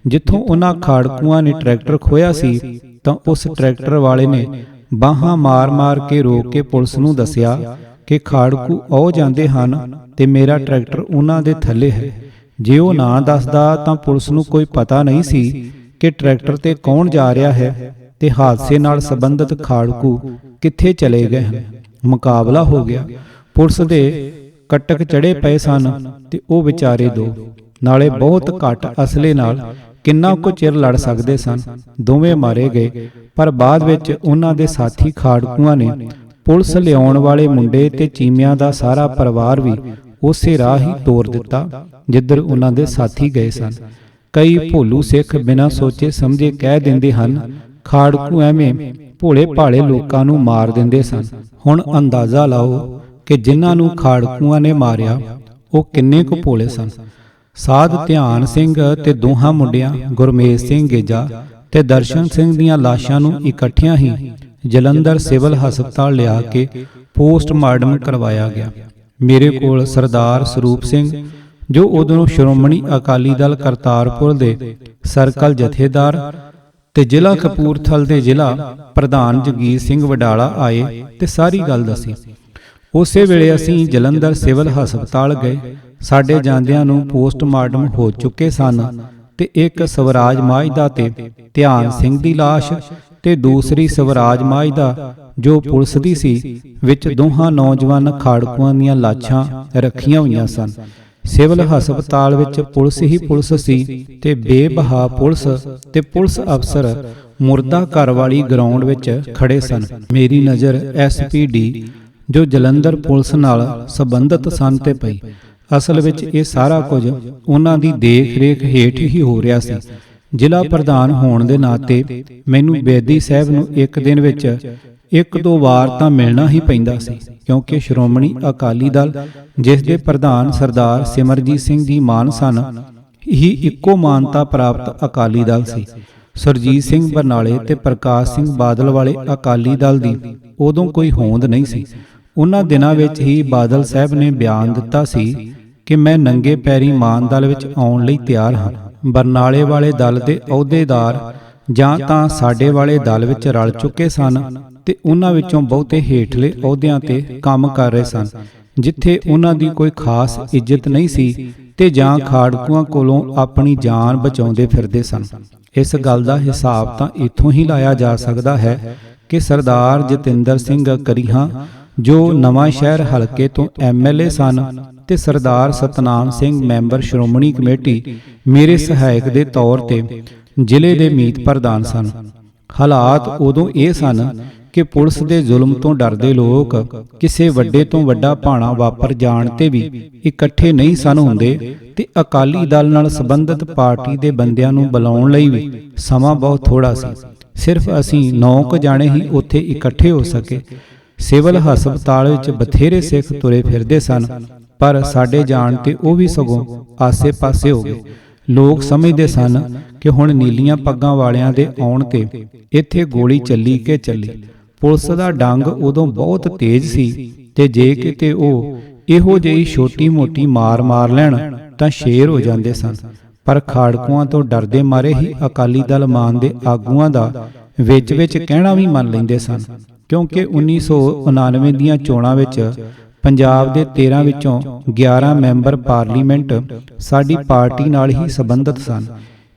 Speaker 1: ਜਿੱਥੋਂ ਉਹਨਾਂ ਖਾੜਕੂਆਂ ਨੇ ਟਰੈਕਟਰ ਖੋਇਆ ਸੀ ਤਾਂ ਉਸ ਟਰੈਕਟਰ ਵਾਲੇ ਨੇ ਬਾਹਾਂ ਮਾਰ-ਮਾਰ ਕੇ ਰੋਕ ਕੇ ਪੁਲਿਸ ਨੂੰ ਦੱਸਿਆ ਕਿ ਖਾੜਕੂ ਆਉ ਜਾਂਦੇ ਹਨ ਤੇ ਮੇਰਾ ਟਰੈਕਟਰ ਉਹਨਾਂ ਦੇ ਥੱਲੇ ਹੈ। ਜੇ ਉਹ ਨਾ ਦੱਸਦਾ ਤਾਂ ਪੁਲਿਸ ਨੂੰ ਕੋਈ ਪਤਾ ਨਹੀਂ ਸੀ ਕਿ ਟਰੈਕਟਰ ਤੇ ਕੌਣ ਜਾ ਰਿਹਾ ਹੈ ਤੇ ਹਾਦਸੇ ਨਾਲ ਸੰਬੰਧਿਤ ਖਾੜਕੂ ਕਿੱਥੇ ਚਲੇ ਗਏ ਹਨ। ਮੁਕਾਬਲਾ ਹੋ ਗਿਆ। ਪੁਲਿਸ ਦੇ ਕਟਕ ਚੜੇ ਪਏ ਸਨ ਤੇ ਉਹ ਵਿਚਾਰੇ ਦੋ, ਨਾਲੇ ਬਹੁਤ ਘੱਟ ਅਸਲੇ ਨਾਲ ਕਿੰਨਾ ਕੁ ਚਿਰ ਲੜ ਸਕਦੇ ਸਨ। ਦੋਵੇਂ ਮਾਰੇ ਗਏ, ਪਰ ਬਾਅਦ ਵਿੱਚ ਉਹਨਾਂ ਦੇ ਸਾਥੀ ਖਾੜਕੂਆਂ ਨੇ ਪੁਲਿਸ ਲਿਆਉਣ ਵਾਲੇ ਮੁੰਡੇ ਤੇ ਚੀਮਿਆਂ ਦਾ ਸਾਰਾ ਪਰਿਵਾਰ ਵੀ ਉਸੇ ਰਾਹ ਹੀ ਤੋਰ ਦਿੱਤਾ ਜਿੱਧਰ ਉਹਨਾਂ ਦੇ ਸਾਥੀ ਗਏ ਸਨ। ਕਈ ਭੋਲੂ ਸਿੱਖ ਬਿਨਾਂ ਸੋਚੇ ਸਮਝੇ ਕਹਿ ਦਿੰਦੇ ਹਨ ਖਾੜਕੂ ਐਵੇਂ ਭੋਲੇ ਭਾਲੇ ਲੋਕਾਂ ਨੂੰ ਮਾਰ ਦਿੰਦੇ ਸਨ। ਹੁਣ ਅੰਦਾਜ਼ਾ ਲਾਓ ਕਿ ਜਿਨ੍ਹਾਂ ਨੂੰ ਖਾੜਕੂਆਂ ਨੇ ਮਾਰਿਆ ਉਹ ਕਿੰਨੇ ਕੁ ਭੋਲੇ ਸਨ। ਸਾਧ ਧਿਆਨ ਸਿੰਘ ਤੇ ਦੋਹਾਂ ਮੁੰਡਿਆਂ ਗੁਰਮੇਜ ਸਿੰਘ ਗੇਜਾ ਤੇ ਦਰਸ਼ਨ ਸਿੰਘ ਦੀਆਂ ਲਾਸ਼ਾਂ ਨੂੰ ਇਕੱਠਿਆਂ ਹੀ ਜਲੰਧਰ ਸਿਵਲ ਹਸਪਤਾਲ ਲਿਆ ਕੇ ਪੋਸਟਮਾਰਟਮ ਕਰਵਾਇਆ ਗਿਆ। ਮੇਰੇ ਕੋਲ ਸਰਦਾਰ ਸਰੂਪ ਸਿੰਘ ਜੋ ਉਦੋਂ ਸ਼੍ਰੋਮਣੀ ਅਕਾਲੀ ਦਲ ਕਰਤਾਰਪੁਰ ਦੇ ਸਰਕਲ ਜਥੇਦਾਰ ਤੇ ਜ਼ਿਲ੍ਹਾ ਕਪੂਰਥਲ ਦੇ ਜ਼ਿਲ੍ਹਾ ਪ੍ਰਧਾਨ ਜਗੀਰ ਸਿੰਘ ਵਡਾਲਾ ਆਏ ਤੇ ਸਾਰੀ ਗੱਲ ਦੱਸੀ। ਉਸੇ ਵੇਲੇ ਅਸੀਂ ਜਲੰਧਰ ਸਿਵਲ ਹਸਪਤਾਲ ਗਏ। ਸਾਡੇ ਜਾਂਦਿਆਂ ਨੂੰ ਪੋਸਟਮਾਰਟਮ ਹੋ ਚੁੱਕੇ ਸਨ ਤੇ ਇੱਕ ਸਵਰਾਜ ਮਾਝਦਾ ਤੇ ਧਿਆਨ ਸਿੰਘ ਦੀ ਲਾਸ਼ ਤੇ ਦੂਸਰੀ ਸਵਰਾਜ ਮਾਝਦਾ ਜੋ ਪੁਲਿਸ ਦੀ ਸੀ ਵਿੱਚ ਦੋਹਾਂ ਨੌਜਵਾਨ ਖਾੜਕੂਆਂ ਦੀਆਂ ਲਾਸ਼ਾਂ ਰੱਖੀਆਂ ਹੋਈਆਂ ਸਨ। ਸਿਵਲ ਹਸਪਤਾਲ ਵਿੱਚ ਪੁਲਿਸ ਹੀ ਪੁਲਿਸ ਸੀ ਤੇ ਬੇਬਹਾ ਪੁਲਿਸ ਤੇ ਪੁਲਿਸ ਅਫਸਰ ਮੁਰਦਾ ਘਰ ਵਾਲੀ ਗਰਾਊਂਡ ਵਿੱਚ ਖੜੇ ਸਨ। ਮੇਰੀ ਨਜ਼ਰ SPD ਜੋ ਜਲੰਧਰ ਪੁਲਿਸ ਨਾਲ ਸੰਬੰਧਿਤ ਸਨ ਤੇ ਪਈ। ਅਸਲ ਵਿੱਚ ਇਹ ਸਾਰਾ ਕੁਝ ਉਹਨਾਂ ਦੀ ਦੇਖ ਰੇਖ ਹੇਠ ਹੀ ਹੋ ਰਿਹਾ ਸੀ। ਜ਼ਿਲ੍ਹਾ ਪ੍ਰਧਾਨ ਹੋਣ ਦੇ ਨਾਤੇ ਮੈਨੂੰ ਬੇਦੀ ਸਾਹਿਬ ਨੂੰ ਇੱਕ ਦਿਨ ਵਿੱਚ 1-2 ਵਾਰ ਤਾਂ ਮਿਲਣਾ ਹੀ ਪੈਂਦਾ ਸੀ, ਕਿਉਂਕਿ ਸ਼੍ਰੋਮਣੀ ਅਕਾਲੀ ਦਲ ਜਿਸ ਦੇ ਪ੍ਰਧਾਨ ਸਰਦਾਰ ਸਿਮਰਜੀਤ ਸਿੰਘ ਜੀ ਮਾਨ ਸਨ ਹੀ ਇੱਕੋ ਮਾਨਤਾ ਪ੍ਰਾਪਤ ਅਕਾਲੀ ਦਲ ਸੀ। ਸੁਰਜੀਤ ਸਿੰਘ ਬਰਨਾਲੇ ਤੇ ਪ੍ਰਕਾਸ਼ ਸਿੰਘ ਬਾਦਲ ਵਾਲੇ ਅਕਾਲੀ ਦਲ ਦੀ ਉਦੋਂ ਕੋਈ ਹੋਂਦ ਨਹੀਂ ਸੀ। ਉਹਨਾਂ ਦਿਨਾਂ ਵਿੱਚ ਹੀ ਬਾਦਲ ਸਾਹਿਬ ਨੇ ਬਿਆਨ ਦਿੱਤਾ ਸੀ ਕਿ ਮੈਂ ਨੰਗੇ ਪੈਰੀ ਮਾਨ ਦਲ ਵਿੱਚ ਆਉਣ ਲਈ ਤਿਆਰ ਹਾਂ। ਬਰਨਾਲੇ ਵਾਲੇ ਦਲ ਦੇ ਅਹੁਦੇਦਾਰ ਜਾਂ ਤਾਂ ਸਾਡੇ ਵਾਲੇ ਦਲ ਵਿੱਚ ਰਲ ਚੁੱਕੇ ਸਨ ਤੇ ਉਹਨਾਂ ਵਿੱਚੋਂ ਬਹੁਤੇ ਹੇਠਲੇ ਅਹੁਦਿਆਂ ਤੇ ਕੰਮ ਕਰ ਰਹੇ ਸਨ ਜਿੱਥੇ ਉਹਨਾਂ ਦੀ ਕੋਈ ਖਾਸ ਇੱਜ਼ਤ ਨਹੀਂ ਸੀ ਤੇ ਜਾਂ ਖਾੜਕੂਆਂ ਕੋਲੋਂ ਆਪਣੀ ਜਾਨ ਬਚਾਉਂਦੇ ਫਿਰਦੇ ਸਨ। ਇਸ ਗੱਲ ਦਾ ਹਿਸਾਬ ਤਾਂ ਇੱਥੋਂ ਹੀ ਲਾਇਆ ਜਾ ਸਕਦਾ ਹੈ ਕਿ ਸਰਦਾਰ ਜਤਿੰਦਰ ਸਿੰਘ ਕਰੀਹਾਂ ਜੋ ਨਵਾਂ ਸ਼ਹਿਰ ਹਲਕੇ ਤੋਂ MLA ਸਨ ਤੇ ਸਰਦਾਰ ਸਤਨਾਮ ਸਿੰਘ ਮੈਂਬਰ ਸ਼੍ਰੋਮਣੀ ਕਮੇਟੀ ਮੇਰੇ ਸਹਾਇਕ ਦੇ ਤੌਰ ਤੇ ਜ਼ਿਲ੍ਹੇ ਦੇ ਮੀਤ ਪ੍ਰਧਾਨ ਸਨ। ਹਾਲਾਤ ਉਦੋਂ ਇਹ ਸਨ ਕਿ ਪੁਲਿਸ ਦੇ ਜ਼ੁਲਮ ਤੋਂ ਡਰਦੇ ਲੋਕ ਕਿਸੇ ਵੱਡੇ ਤੋਂ ਵੱਡਾ ਭਾਣਾ ਵਾਪਰ ਜਾਣ ਤੇ ਵੀ ਇਕੱਠੇ ਨਹੀਂ ਸਨ ਹੁੰਦੇ ਤੇ ਅਕਾਲੀ ਦਲ ਨਾਲ ਸੰਬੰਧਿਤ ਪਾਰਟੀ ਦੇ ਬੰਦਿਆਂ ਨੂੰ ਬੁਲਾਉਣ ਲਈ ਵੀ ਸਮਾਂ ਬਹੁਤ ਥੋੜਾ ਸੀ। ਸਿਰਫ ਅਸੀਂ 9 ਜਾਣੇ ਹੀ ਉੱਥੇ ਇਕੱਠੇ ਹੋ ਸਕੇ। ਸਿਵਲ ਹਸਪਤਾਲ ਵਿੱਚ ਬਥੇਰੇ ਸਿੱਖ ਤੁਰੇ ਫਿਰਦੇ ਸਨ ਪਰ ਸਾਡੇ ਜਾਣ ਤੇ ਉਹ ਵੀ ਸਗੋਂ ਆਸੇ-ਪਾਸੇ ਹੋ ਗਏ। ਲੋਕ ਸਮਝਦੇ ਸਨ ਕਿ ਹੁਣ ਨੀਲੀਆਂ ਪੱਗਾਂ ਵਾਲਿਆਂ ਦੇ ਆਉਣ ਤੇ ਇੱਥੇ ਗੋਲੀ ਚੱਲੀ ਕਿ ਚੱਲੀ। ਪੁਲਿਸ ਦਾ ਡੰਗ ਉਦੋਂ ਬਹੁਤ ਤੇਜ਼ ਸੀ ਤੇ ਜੇ ਕਿਤੇ ਉਹ ਇਹੋ ਜਿਹੀ ਛੋਟੀ-ਮੋਟੀ ਮਾਰ ਲੈਣ ਤਾਂ ਸ਼ੇਰ ਹੋ ਜਾਂਦੇ ਸਨ। ਪਰ ਖਾੜਕੂਆਂ ਤੋਂ ਡਰਦੇ ਮਾਰੇ ਹੀ ਅਕਾਲੀ ਦਲ ਮਾਨ ਦੇ ਆਗੂਆਂ ਦਾ ਵਿੱਚ ਕਹਿਣਾ ਵੀ ਮੰਨ ਲੈਂਦੇ ਸਨ, ਕਿਉਂਕਿ 1999 ਦੀਆਂ ਚੋਣਾਂ ਵਿੱਚ ਪੰਜਾਬ ਦੇ 13 ਵਿੱਚੋਂ 11 ਮੈਂਬਰ ਪਾਰਲੀਮੈਂਟ ਸਾਡੀ ਪਾਰਟੀ ਨਾਲ ਹੀ ਸੰਬੰਧਿਤ ਸਨ।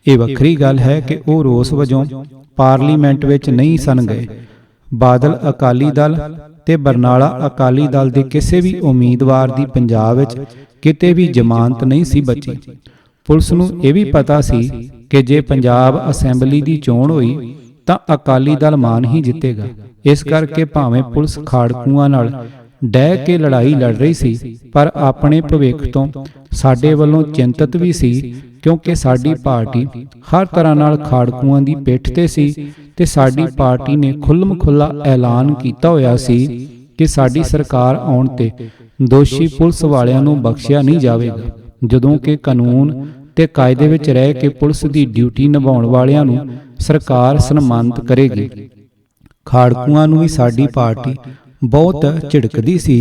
Speaker 1: ਇਹ ਵੱਖਰੀ ਗੱਲ ਹੈ ਕਿ ਉਹ ਰੋਸ ਵਜੋਂ ਪਾਰਲੀਮੈਂਟ ਵਿੱਚ ਨਹੀਂ ਸਨ ਗਏ। ਬਾਦਲ ਅਕਾਲੀ ਦਲ ਤੇ ਬਰਨਾਲਾ ਅਕਾਲੀ ਦਲ ਦੇ ਕਿਸੇ ਵੀ ਉਮੀਦਵਾਰ ਦੀ ਪੰਜਾਬ ਵਿੱਚ ਕਿਤੇ ਵੀ ਜ਼ਮਾਨਤ ਨਹੀਂ ਸੀ ਬਚੀ। ਪੁਲਿਸ ਨੂੰ ਇਹ ਵੀ ਪਤਾ ਸੀ ਕਿ ਜੇ ਪੰਜਾਬ ਅਸੈਂਬਲੀ ਦੀ ਚੋਣ ਹੋਈ ਤਾਂ ਅਕਾਲੀ ਦਲ ਮਾਨ ਹੀ ਜਿੱਤੇਗਾ। ਇਸ ਕਰਕੇ ਭਾਵੇਂ ਪੁਲਿਸ ਖਾੜਕੂਆਂ ਨਾਲ ਡਹਿ ਕੇ ਲੜਾਈ ਲੜ ਰਹੀ ਸੀ, ਪਰ ਆਪਣੇ ਭਵਿੱਖ ਤੋਂ ਸਾਡੇ ਵੱਲੋਂ ਚਿੰਤਤ ਵੀ ਸੀ, ਕਿਉਂਕਿ ਸਾਡੀ ਪਾਰਟੀ ਹਰ ਤਰ੍ਹਾਂ ਨਾਲ ਖਾੜਕੂਆਂ ਦੀ ਪਿੱਠ ਤੇ ਸੀ ਤੇ ਸਾਡੀ ਪਾਰਟੀ ਨੇ ਖੁੱਲ੍ਹ-ਖੁੱਲ੍ਹਾ ਐਲਾਨ ਕੀਤਾ ਹੋਇਆ ਸੀ ਕਿ ਸਾਡੀ ਸਰਕਾਰ ਆਉਣ ਤੇ ਦੋਸ਼ੀ ਪੁਲਿਸ ਵਾਲਿਆਂ ਨੂੰ ਬਖਸ਼ਿਆ ਨਹੀਂ ਜਾਵੇਗਾ, ਜਦੋਂ ਕਿ ਕਾਨੂੰਨ ਤੇ ਕਾਇਦੇ ਵਿੱਚ ਰਹਿ ਕੇ ਪੁਲਿਸ ਦੀ ਡਿਊਟੀ ਨਿਭਾਉਣ ਵਾਲਿਆਂ ਨੂੰ ਸਰਕਾਰ ਸਨਮਾਨਿਤ ਕਰੇਗੀ। ਖਾੜਕੂਆਂ ਨੂੰ ਵੀ ਸਾਡੀ ਪਾਰਟੀ ਬਹੁਤ ਝਿੜਕਦੀ ਸੀ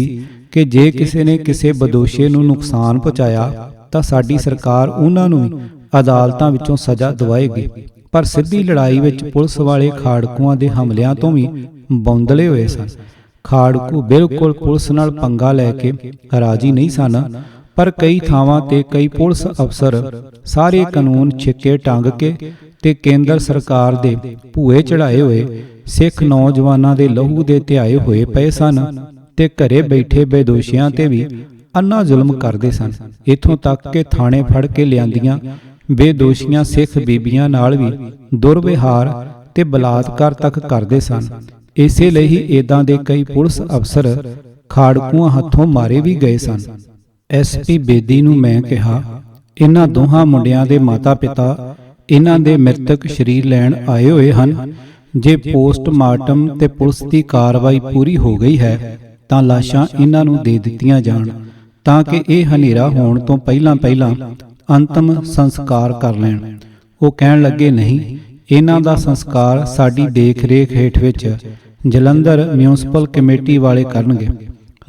Speaker 1: ਕਿ ਜੇ ਕਿਸੇ ਨੇ ਕਿਸੇ ਬਦੋਸ਼ੇ ਨੂੰ ਨੁਕਸਾਨ ਪਹੁੰਚਾਇਆ ਤਾਂ ਸਾਡੀ ਸਰਕਾਰ ਉਹਨਾਂ ਨੂੰ ਵੀ ਅਦਾਲਤਾਂ ਵਿੱਚੋਂ ਸਜ਼ਾ ਦਿਵਾਏਗੀ। ਪਰ ਸਿੱਧੀ ਲੜਾਈ ਵਿੱਚ ਪੁਲਿਸ ਵਾਲੇ ਖਾੜਕੂਆਂ ਦੇ ਹਮਲਿਆਂ ਤੋਂ ਵੀ ਬੌਂਦਲੇ ਹੋਏ ਸਨ। ਖਾੜਕੂ ਬਿਲਕੁਲ ਪੁਲਿਸ ਨਾਲ ਪੰਗਾ ਲੈ ਕੇ ਰਾਜੀ ਨਹੀਂ ਸਨ, ਪਰ ਕਈ ਥਾਵਾਂ ਤੇ ਕਈ ਪੁਲਿਸ ਅਫਸਰ ਸਾਰੇ ਕਾਨੂੰਨ ਛਿੱਕੇ ਟੰਗ ਕੇ ਤੇ ਕੇਂਦਰ ਸਰਕਾਰ ਦੇ ਭੂਏ ਚੜਾਏ ਹੋਏ ਸਿੱਖ ਨੌਜਵਾਨਾਂ ਦੇ ਲਹੂ ਦੇ ਧਿਆਏ ਹੋਏ ਪਏ ਸਨ ਤੇ ਘਰੇ ਬੈਠੇ ਬੇਦੋਸ਼ੀਆਂ ਤੇ ਵੀ ਅੰਨਾ ਜ਼ੁਲਮ ਕਰਦੇ ਸਨ। ਇੱਥੋਂ ਤੱਕ ਕਿ ਥਾਣੇ ਫੜ ਕੇ ਲਿਆਂਦੀਆਂ ਬੇਦੋਸ਼ੀਆਂ ਸਿੱਖ ਬੀਬੀਆਂ ਨਾਲ ਵੀ ਦੁਰਵਿਹਾਰ ਤੇ ਬਲਾਤਕਾਰ ਤੱਕ ਕਰਦੇ ਸਨ। ਇਸੇ ਲਈ ਹੀ ਇਦਾਂ ਦੇ ਕਈ ਪੁਲਿਸ ਅਫਸਰ ਖਾੜਕੂਆਂ ਹੱਥੋਂ ਮਾਰੇ ਵੀ ਗਏ ਸਨ। ਐਸਪੀ ਬੇਦੀ ਨੂੰ ਮੈਂ ਕਿਹਾ, ਇਹਨਾਂ ਦੋਹਾਂ ਮੁੰਡਿਆਂ ਦੇ ਮਾਤਾ-ਪਿਤਾ ਇਹਨਾਂ ਦੇ ਮ੍ਰਿਤਕ ਸਰੀਰ ਲੈਣ ਆਏ ਹੋਏ ਹਨ। ਜੇ ਪੋਸਟਮਾਰਟਮ ਤੇ ਪੁਲਿਸ ਦੀ ਕਾਰਵਾਈ ਪੂਰੀ ਹੋ ਗਈ ਹੈ ਤਾਂ ਲਾਸ਼ਾਂ ਇਹਨਾਂ ਨੂੰ ਦੇ ਦਿੱਤੀਆਂ ਜਾਣ, ਤਾਂ ਕਿ ਇਹ ਹਨੇਰਾ ਹੋਣ ਤੋਂ ਪਹਿਲਾਂ ਅੰਤਮ ਸੰਸਕਾਰ ਕਰ ਲੈਣ। ਉਹ ਕਹਿਣ ਲੱਗੇ, ਨਹੀਂ, ਇਹਨਾਂ ਦਾ ਸੰਸਕਾਰ ਸਾਡੀ ਦੇਖ-ਰੇਖ ਹੇਠ ਵਿੱਚ ਜਲੰਧਰ ਮਿਊਨਿਸਪਲ ਕਮੇਟੀ ਵਾਲੇ ਕਰਨਗੇ।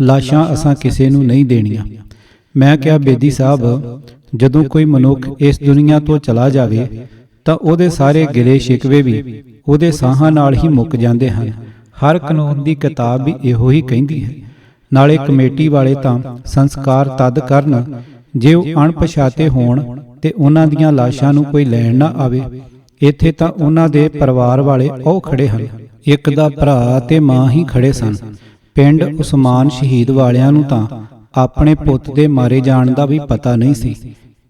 Speaker 1: ਲਾਸ਼ਾਂ ਅਸਾਂ ਕਿਸੇ ਨੂੰ ਨਹੀਂ ਦੇਣੀਆਂ। ਮੈਂ ਕਿਹਾ, ਬੇਦੀ ਸਾਹਿਬ, ਜਦੋਂ ਕੋਈ ਮਨੁੱਖ ਇਸ ਦੁਨੀਆ ਤੋਂ ਚਲਾ ਜਾਵੇ ਤਾਂ ਉਹਦੇ ਸਾਰੇ ਗਿਲੇ ਸ਼ਿਕਵੇ ਵੀ ਉਹਦੇ ਸਾਹਾਂ ਨਾਲ ਹੀ ਮੁੱਕ ਜਾਂਦੇ ਹਨ। ਹਰ ਕਾਨੂੰਨ ਦੀ ਕਿਤਾਬ ਵੀ ਇਹੋ ਹੀ ਕਹਿੰਦੀ ਹੈ। ਨਾਲੇ ਕਮੇਟੀ ਵਾਲੇ ਤਾਂ ਸੰਸਕਾਰ ਤਦ ਕਰਨ ਜੇ ਉਹ ਅਣਪਛਾਤੇ ਹੋਣ ਤੇ ਉਹਨਾਂ ਦੀਆਂ ਲਾਸ਼ਾਂ ਨੂੰ ਕੋਈ ਲੈਣ ਨਾ ਆਵੇ। ਇੱਥੇ ਤਾਂ ਉਹਨਾਂ ਦੇ ਪਰਿਵਾਰ ਵਾਲੇ ਉਹ ਖੜੇ ਹਨ। ਇੱਕ ਦਾ ਭਰਾ ਤੇ ਮਾਂ ਹੀ ਖੜੇ ਸਨ। ਪਿੰਡ ਉਸਮਾਨ ਸ਼ਹੀਦ ਵਾਲਿਆਂ ਨੂੰ ਤਾਂ ਆਪਣੇ ਪੁੱਤ ਦੇ ਮਾਰੇ ਜਾਣ ਦਾ ਵੀ ਪਤਾ ਨਹੀਂ ਸੀ।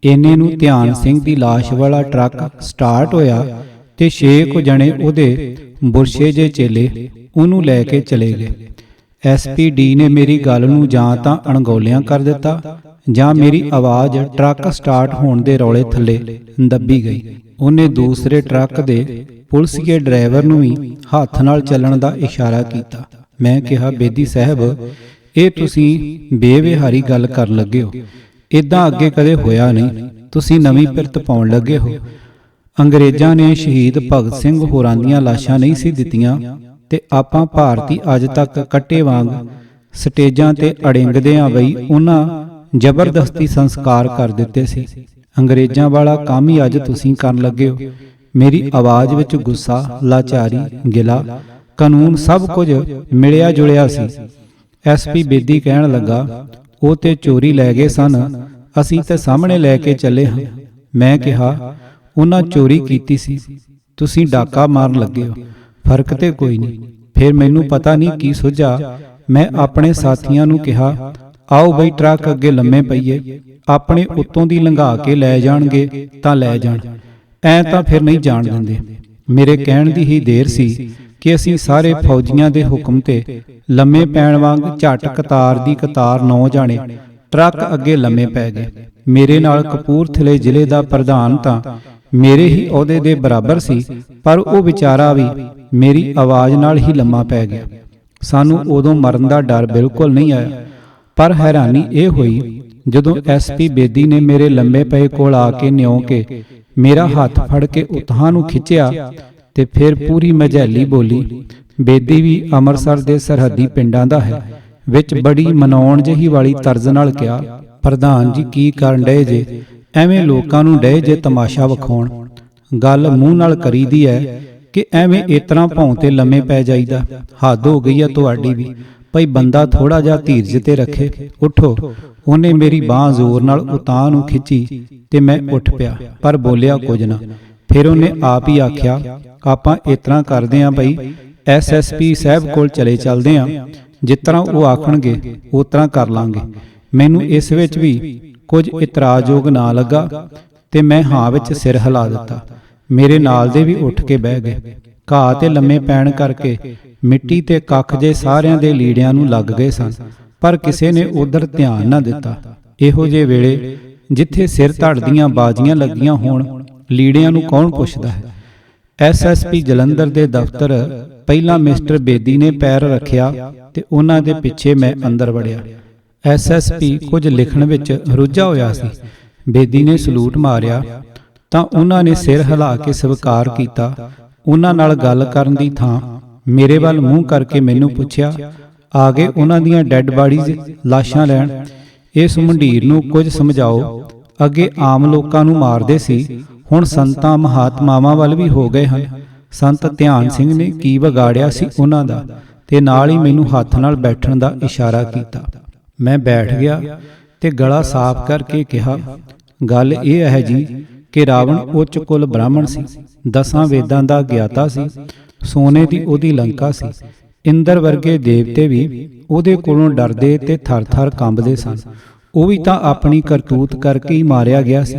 Speaker 1: ਇੰਨੇ ਨੂੰ ਧਿਆਨ ਸਿੰਘ ਦੀ ਲਾਸ਼ ਵਾਲਾ ਟਰੱਕ ਸਟਾਰਟ ਹੋਇਆ ਤੇ 6 ਕੁ ਜਣੇ ਉਹਦੇ ਬੁਰਸ਼ੇ ਜੇ ਚੇਲੇ ਉਹਨੂੰ ਲੈ ਕੇ ਚਲੇ ਗਏ। ਐਸਪੀਡੀ ਨੇ ਮੇਰੀ ਗੱਲ ਨੂੰ ਜਾਂ ਤਾਂ ਅਣਗੌਲਿਆਂ ਕਰ ਦਿੱਤਾ ਜਾਂ ਮੇਰੀ ਆਵਾਜ਼ ਟਰੱਕ ਸਟਾਰਟ ਹੋਣ ਦੇ ਰੌਲੇ ਥੱਲੇ ਦੱਬੀ ਗਈ। ਉਹਨੇ ਦੂਸਰੇ ਟਰੱਕ ਦੇ ਪੁਲਿਸੀਏ ਡਰਾਈਵਰ ਨੂੰ ਵੀ ਹੱਥ ਨਾਲ ਚੱਲਣ ਦਾ ਇਸ਼ਾਰਾ ਕੀਤਾ। ਮੈਂ ਕਿਹਾ, ਬੇਦੀ ਸਾਹਿਬ, ਇਹ ਤੁਸੀਂ ਬੇਵਿਹਾਰੀ ਗੱਲ ਕਰਨ ਲੱਗੇ ਹੋ। ਇਦਾਂ ਅੱਗੇ ਕਦੇ ਹੋਇਆ ਨਹੀਂ। ਤੁਸੀਂ ਨਵੀਂ ਪਿਰਤ ਪਾਉਣ ਲੱਗੇ ਹੋ। ਅੰਗਰੇਜ਼ਾਂ ਨੇ ਸ਼ਹੀਦ ਭਗਤ ਸਿੰਘ ਹੋਰਾਂ ਦੀਆਂ ਲਾਸ਼ਾਂ ਨਹੀਂ ਸੀ ਦਿੱਤੀਆਂ ਤੇ ਆਪਾਂ ਭਾਰਤੀ ਅੱਜ ਤੱਕ ਕੱਟੇ ਵਾਂਗ ਸਟੇਜਾਂ ਤੇ ਅੜਿੰਗਦਿਆਂ ਬਈ ਉਹਨਾਂ ਜ਼ਬਰਦਸਤੀ ਸੰਸਕਾਰ ਕਰ ਦਿੱਤੇ ਸੀ। ਅੰਗਰੇਜ਼ਾਂ ਵਾਲਾ ਕੰਮ ਹੀ ਅੱਜ ਤੁਸੀਂ ਕਰਨ ਲੱਗੇ ਹੋ। ਮੇਰੀ ਆਵਾਜ਼ ਵਿੱਚ ਗੁੱਸਾ, ਲਾਚਾਰੀ, ਗਿਲਾ, ਕਾਨੂੰਨ ਸਭ ਕੁਝ ਮਿਲਿਆ ਜੁਲਿਆ ਸੀ। ਐਸਪੀ ਬੇਦੀ ਕਹਿਣ ਲੱਗਾ, ਉਹ ਤੇ ਚੋਰੀ ਲੈ ਗਏ ਸਨ, ਅਸੀਂ ਤੇ ਸਾਹਮਣੇ ਲੈ ਕੇ ਚੱਲੇ ਹਾਂ। ਮੈਂ ਕਿਹਾ, ਉਹਨਾਂ ਚੋਰੀ ਕੀਤੀ ਸੀ, ਤੁਸੀਂ ਡਾਕਾ ਮਾਰਨ ਲੱਗੇ ਹੋ, ਫਰਕ ਤੇ ਕੋਈ ਨਹੀਂ। ਫਿਰ ਮੈਨੂੰ ਪਤਾ ਨਹੀਂ ਕੀ ਸੁਝਿਆ। ਮੈਂ ਆਪਣੇ ਸਾਥੀਆਂ ਨੂੰ ਕਿਹਾ, ਆਓ ਬਈ ਟਰੱਕ ਅੱਗੇ ਲੰਮੇ ਪਈਏ, ਆਪਣੇ ਉੱਤੋਂ ਦੀ ਲੰਘਾ ਕੇ ਲੈ ਜਾਣਗੇ ਤਾਂ ਲੈ ਜਾਣ, ਐਂ ਤਾਂ ਫਿਰ ਨਹੀਂ ਜਾਣ ਦਿੰਦੇ। ਮੇਰੇ ਕਹਿਣ ਦੀ ਹੀ ਦੇਰ ਸੀ ਕਿ ਅਸੀਂ ਸਾਰੇ ਫੌਜੀਆਂ ਦੇ ਹੁਕਮ ਤੇ ਲੰਮੇ ਪੈਣ ਵਾਂਗ ਝੱਟ ਕਤਾਰ ਦੀ ਕਤਾਰ 9 ਜਾਣੇ ਟਰੱਕ ਅੱਗੇ ਲੰਮੇ ਪੈ ਗਏ। ਮੇਰੇ ਨਾਲ ਕਪੂਰਥਲੇ ਜ਼ਿਲ੍ਹੇ ਦਾ ਪ੍ਰਧਾਨ ਤਾਂ ਮੇਰੇ ਹੀ ਅਹੁਦੇ ਦੇ ਬਰਾਬਰ ਸੀ, ਪਰ ਉਹ ਵਿਚਾਰਾ ਵੀ ਮੇਰੀ ਆਵਾਜ਼ ਨਾਲ ਹੀ ਲੰਮਾ ਪੈ ਗਿਆ। ਸਾਨੂੰ ਉਦੋਂ ਮਰਨ ਦਾ ਡਰ ਬਿਲਕੁਲ ਨਹੀਂ ਆਇਆ, ਪਰ ਹੈਰਾਨੀ ਇਹ ਹੋਈ ਜਦੋਂ ਐਸਪੀ ਬੇਦੀ ਨੇ ਮੇਰੇ ਲੰਮੇ ਪਏ ਕੋਲ ਆ ਕੇ ਨਿਉ ਕੇ ਮੇਰਾ ਹੱਥ ਫੜ ਕੇ ਉਤਾਂਹ ਨੂੰ ਖਿੱਚਿਆ ਤੇ ਫਿਰ ਪੂਰੀ ਮਝੈਲੀ ਬੋਲੀ। ਬੇਦੀ ਵੀ ਅੰਮ੍ਰਿਤਸਰ ਦੇ ਸਰਹੱਦੀ ਪਿੰਡਾਂ ਦਾ ਹੈ। ਵਿੱਚ ਬੜੀ ਮਨਾਉਣ ਜਿਹੀ ਵਾਲੀ ਤਰਜ਼ ਨਾਲ ਕਿਹਾ, ਪ੍ਰਧਾਨ ਜੀ ਕੀ ਕਰਨ ਡਏ ਜੇ? ਐਵੇਂ ਲੋਕਾਂ ਨੂੰ ਡਏ ਜੇ ਤਮਾਸ਼ਾ ਵਿਖਾਉਣ। ਗੱਲ ਮੂੰਹ ਨਾਲ ਕਰੀਦੀ ਹੈ ਕਿ ਐਵੇਂ ਇਤਨਾ ਭੌਂ ਤੇ ਲੰਮੇ ਪੈ ਜਾਈਦਾ। ਹੱਦ ਹੋ ਗਈ ਆ ਤੁਹਾਡੀ ਵੀ, ਭਈ ਬੰਦਾ ਥੋੜਾ ਜਿਹਾ ਧੀਰਜ ਤੇ ਰੱਖੇ। ਉਠੋ। ਉਹਨੇ ਮੇਰੀ ਬਾਂਹ ਜ਼ੋਰ ਨਾਲ ਉਤਾਂਹ ਨੂੰ ਖਿੱਚੀ ਤੇ ਮੈਂ ਉੱਠ ਪਿਆ, ਪਰ ਬੋਲਿਆ ਕੁਝ ਨਾ। ਫਿਰ ਉਹਨੇ ਆਪ ਹੀ ਆਖਿਆ, ਆਪਾਂ ਇਤਨਾ ਕਰਦੇ ਆਂ ਭਈ, ਐਸਐਸਪੀ ਸਾਹਿਬ ਕੋਲ ਚਲੇ ਚੱਲਦੇ ਆਂ, ਜਿਸ ਤਰ੍ਹਾਂ ਉਹ ਆਖਣਗੇ ਉਸ ਤਰ੍ਹਾਂ ਕਰ ਲਾਂਗੇ। ਮੈਨੂੰ ਇਸ ਵਿੱਚ ਵੀ ਕੁਝ ਇਤਰਾਜ਼ਯੋਗ ਨਾ ਲੱਗਾ ਤੇ ਮੈਂ ਹਾਂ ਵਿੱਚ ਸਿਰ ਹਿਲਾ ਦਿੱਤਾ। ਮੇਰੇ ਨਾਲ ਦੇ ਵੀ ਉੱਠ ਕੇ ਬਹਿ ਗਏ। ਘਾਹ ਤੇ ਲੰਮੇ ਪੈਣ ਕਰਕੇ ਮਿੱਟੀ ਤੇ ਕੱਖ ਜੇ ਸਾਰਿਆਂ ਦੇ ਲੀੜਿਆਂ ਨੂੰ ਲੱਗ ਗਏ ਸਨ, ਪਰ ਕਿਸੇ ਨੇ ਉਧਰ ਧਿਆਨ ਨਾ ਦਿੱਤਾ। ਇਹੋ ਜਿਹੇ ਵੇਲੇ ਜਿੱਥੇ ਸਿਰ ਧੜ ਦੀਆਂ ਬਾਜ਼ੀਆਂ ਲੱਗੀਆਂ ਹੋਣ, ਲੀੜਿਆਂ ਨੂੰ ਕੌਣ ਪੁੱਛਦਾ ਹੈ। ਐਸਐਸਪੀ ਜਲੰਧਰ ਦੇ ਦਫ਼ਤਰ ਪਹਿਲਾਂ ਮਿਸਟਰ ਬੇਦੀ ਨੇ ਪੈਰ ਰੱਖਿਆ ਤੇ ਉਹਨਾਂ ਦੇ ਪਿੱਛੇ ਮੈਂ ਅੰਦਰ ਵੜਿਆ। ਐਸਐਸਪੀ ਕੁਝ ਲਿਖਣ ਵਿੱਚ ਰੁੱਝਾ ਹੋਇਆ ਸੀ। ਬੇਦੀ ਨੇ ਸਲੂਟ ਮਾਰਿਆ ਤਾਂ ਉਹਨਾਂ ਨੇ ਸਿਰ ਹਿਲਾ ਕੇ ਸਵੀਕਾਰ ਕੀਤਾ। ਉਹਨਾਂ ਨਾਲ ਗੱਲ ਕਰਨ ਦੀ ਥਾਂ ਮੇਰੇ ਵੱਲ ਮੂੰਹ ਕਰਕੇ ਮੈਨੂੰ ਪੁੱਛਿਆ, ਆ ਗਏ ਉਹਨਾਂ ਦੀਆਂ ਡੈੱਡ ਬਾਡੀਜ਼ ਲਾਸ਼ਾਂ ਲੈਣ? ਇਸ ਮੰਡੀਰ ਨੂੰ ਕੁਝ ਸਮਝਾਓ। ਅੱਗੇ ਆਮ ਲੋਕਾਂ ਨੂੰ ਮਾਰਦੇ ਸੀ, ਹੁਣ ਸੰਤਾਂ ਮਹਾਤਮਾਵਾਂ ਵੱਲ ਵੀ ਹੋ ਗਏ ਹਨ। ਸੰਤ ਧਿਆਨ ਸਿੰਘ ਨੇ ਕੀ ਵਿਗਾੜਿਆ ਸੀ ਉਹਨਾਂ ਦਾ? ਤੇ ਨਾਲ ਹੀ ਮੈਨੂੰ ਹੱਥ ਨਾਲ ਬੈਠਣ ਦਾ ਇਸ਼ਾਰਾ ਕੀਤਾ। ਮੈਂ ਬੈਠ ਗਿਆ ਤੇ ਗਲਾ ਸਾਫ਼ ਕਰਕੇ ਕਿਹਾ, ਗੱਲ ਇਹ ਹੈ ਜੀ ਕਿ ਰਾਵਣ ਉੱਚ ਕੁਲ ਬ੍ਰਾਹਮਣ ਸੀ, 10 ਵੇਦਾਂ ਦਾ ਗਿਆਤਾ ਸੀ, ਸੋਨੇ ਦੀ ਉਹਦੀ ਲੰਕਾ ਸੀ। ਇੰਦਰ ਵਰਗੇ ਦੇਵਤੇ ਵੀ ਉਹਦੇ ਕੋਲੋਂ ਡਰਦੇ ਤੇ ਥਰ-ਥਰ ਕੰਬਦੇ ਸਨ। ਉਹ ਵੀ ਤਾਂ ਆਪਣੀ ਕਰਤੂਤ ਕਰਕੇ ਹੀ ਮਾਰਿਆ ਗਿਆ ਸੀ।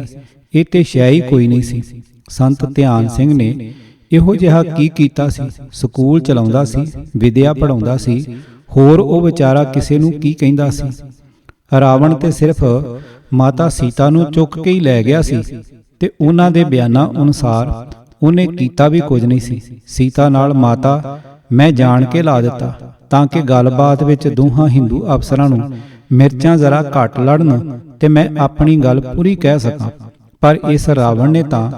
Speaker 1: ਇਹ ਤੇ ਸ਼ੈ ਹੀ ਕੋਈ ਨਹੀਂ ਸੀ। ਸੰਤ ਧਿਆਨ ਸਿੰਘ ਨੇ ਇਹੋ ਜਿਹਾ ਕੀ ਕੀਤਾ ਸੀ? ਸਕੂਲ ਚਲਾਉਂਦਾ ਸੀ, ਵਿਦਿਆ ਪੜਾਉਂਦਾ ਸੀ, ਹੋਰ ਉਹ ਵਿਚਾਰਾ ਕਿਸੇ ਨੂੰ ਕੀ ਕਹਿੰਦਾ ਸੀ? ਰਾਵਣ ਤੇ ਸਿਰਫ ਮਾਤਾ ਸੀਤਾ ਨੂੰ ਚੁੱਕ ਕੇ ਹੀ ਲੈ ਗਿਆ ਸੀ ਤੇ ਉਹਨਾਂ ਦੇ ਬਿਆਨਾਂ ਅਨੁਸਾਰ ਉਹਨੇ ਕੀਤਾ ਵੀ ਕੁਝ ਨਹੀਂ ਸੀ। ਸੀਤਾ ਨਾਲ ਮਾਤਾ ਮੈਂ ਜਾਣ ਕੇ ਲਾ ਦਿੱਤਾ ਤਾਂ ਕਿ ਗੱਲਬਾਤ ਵਿੱਚ ਦੋਹਾਂ ਹਿੰਦੂ ਅਫਸਰਾਂ ਨੂੰ ਮਿਰਚਾਂ ਜ਼ਰਾ ਘੱਟ ਲੜਨ ਤੇ ਮੈਂ ਆਪਣੀ ਗੱਲ ਪੂਰੀ ਕਹਿ ਸਕਾਂ। ਪਰ ਇਸ ਰਾਵਣ ਨੇ ਤਾਂ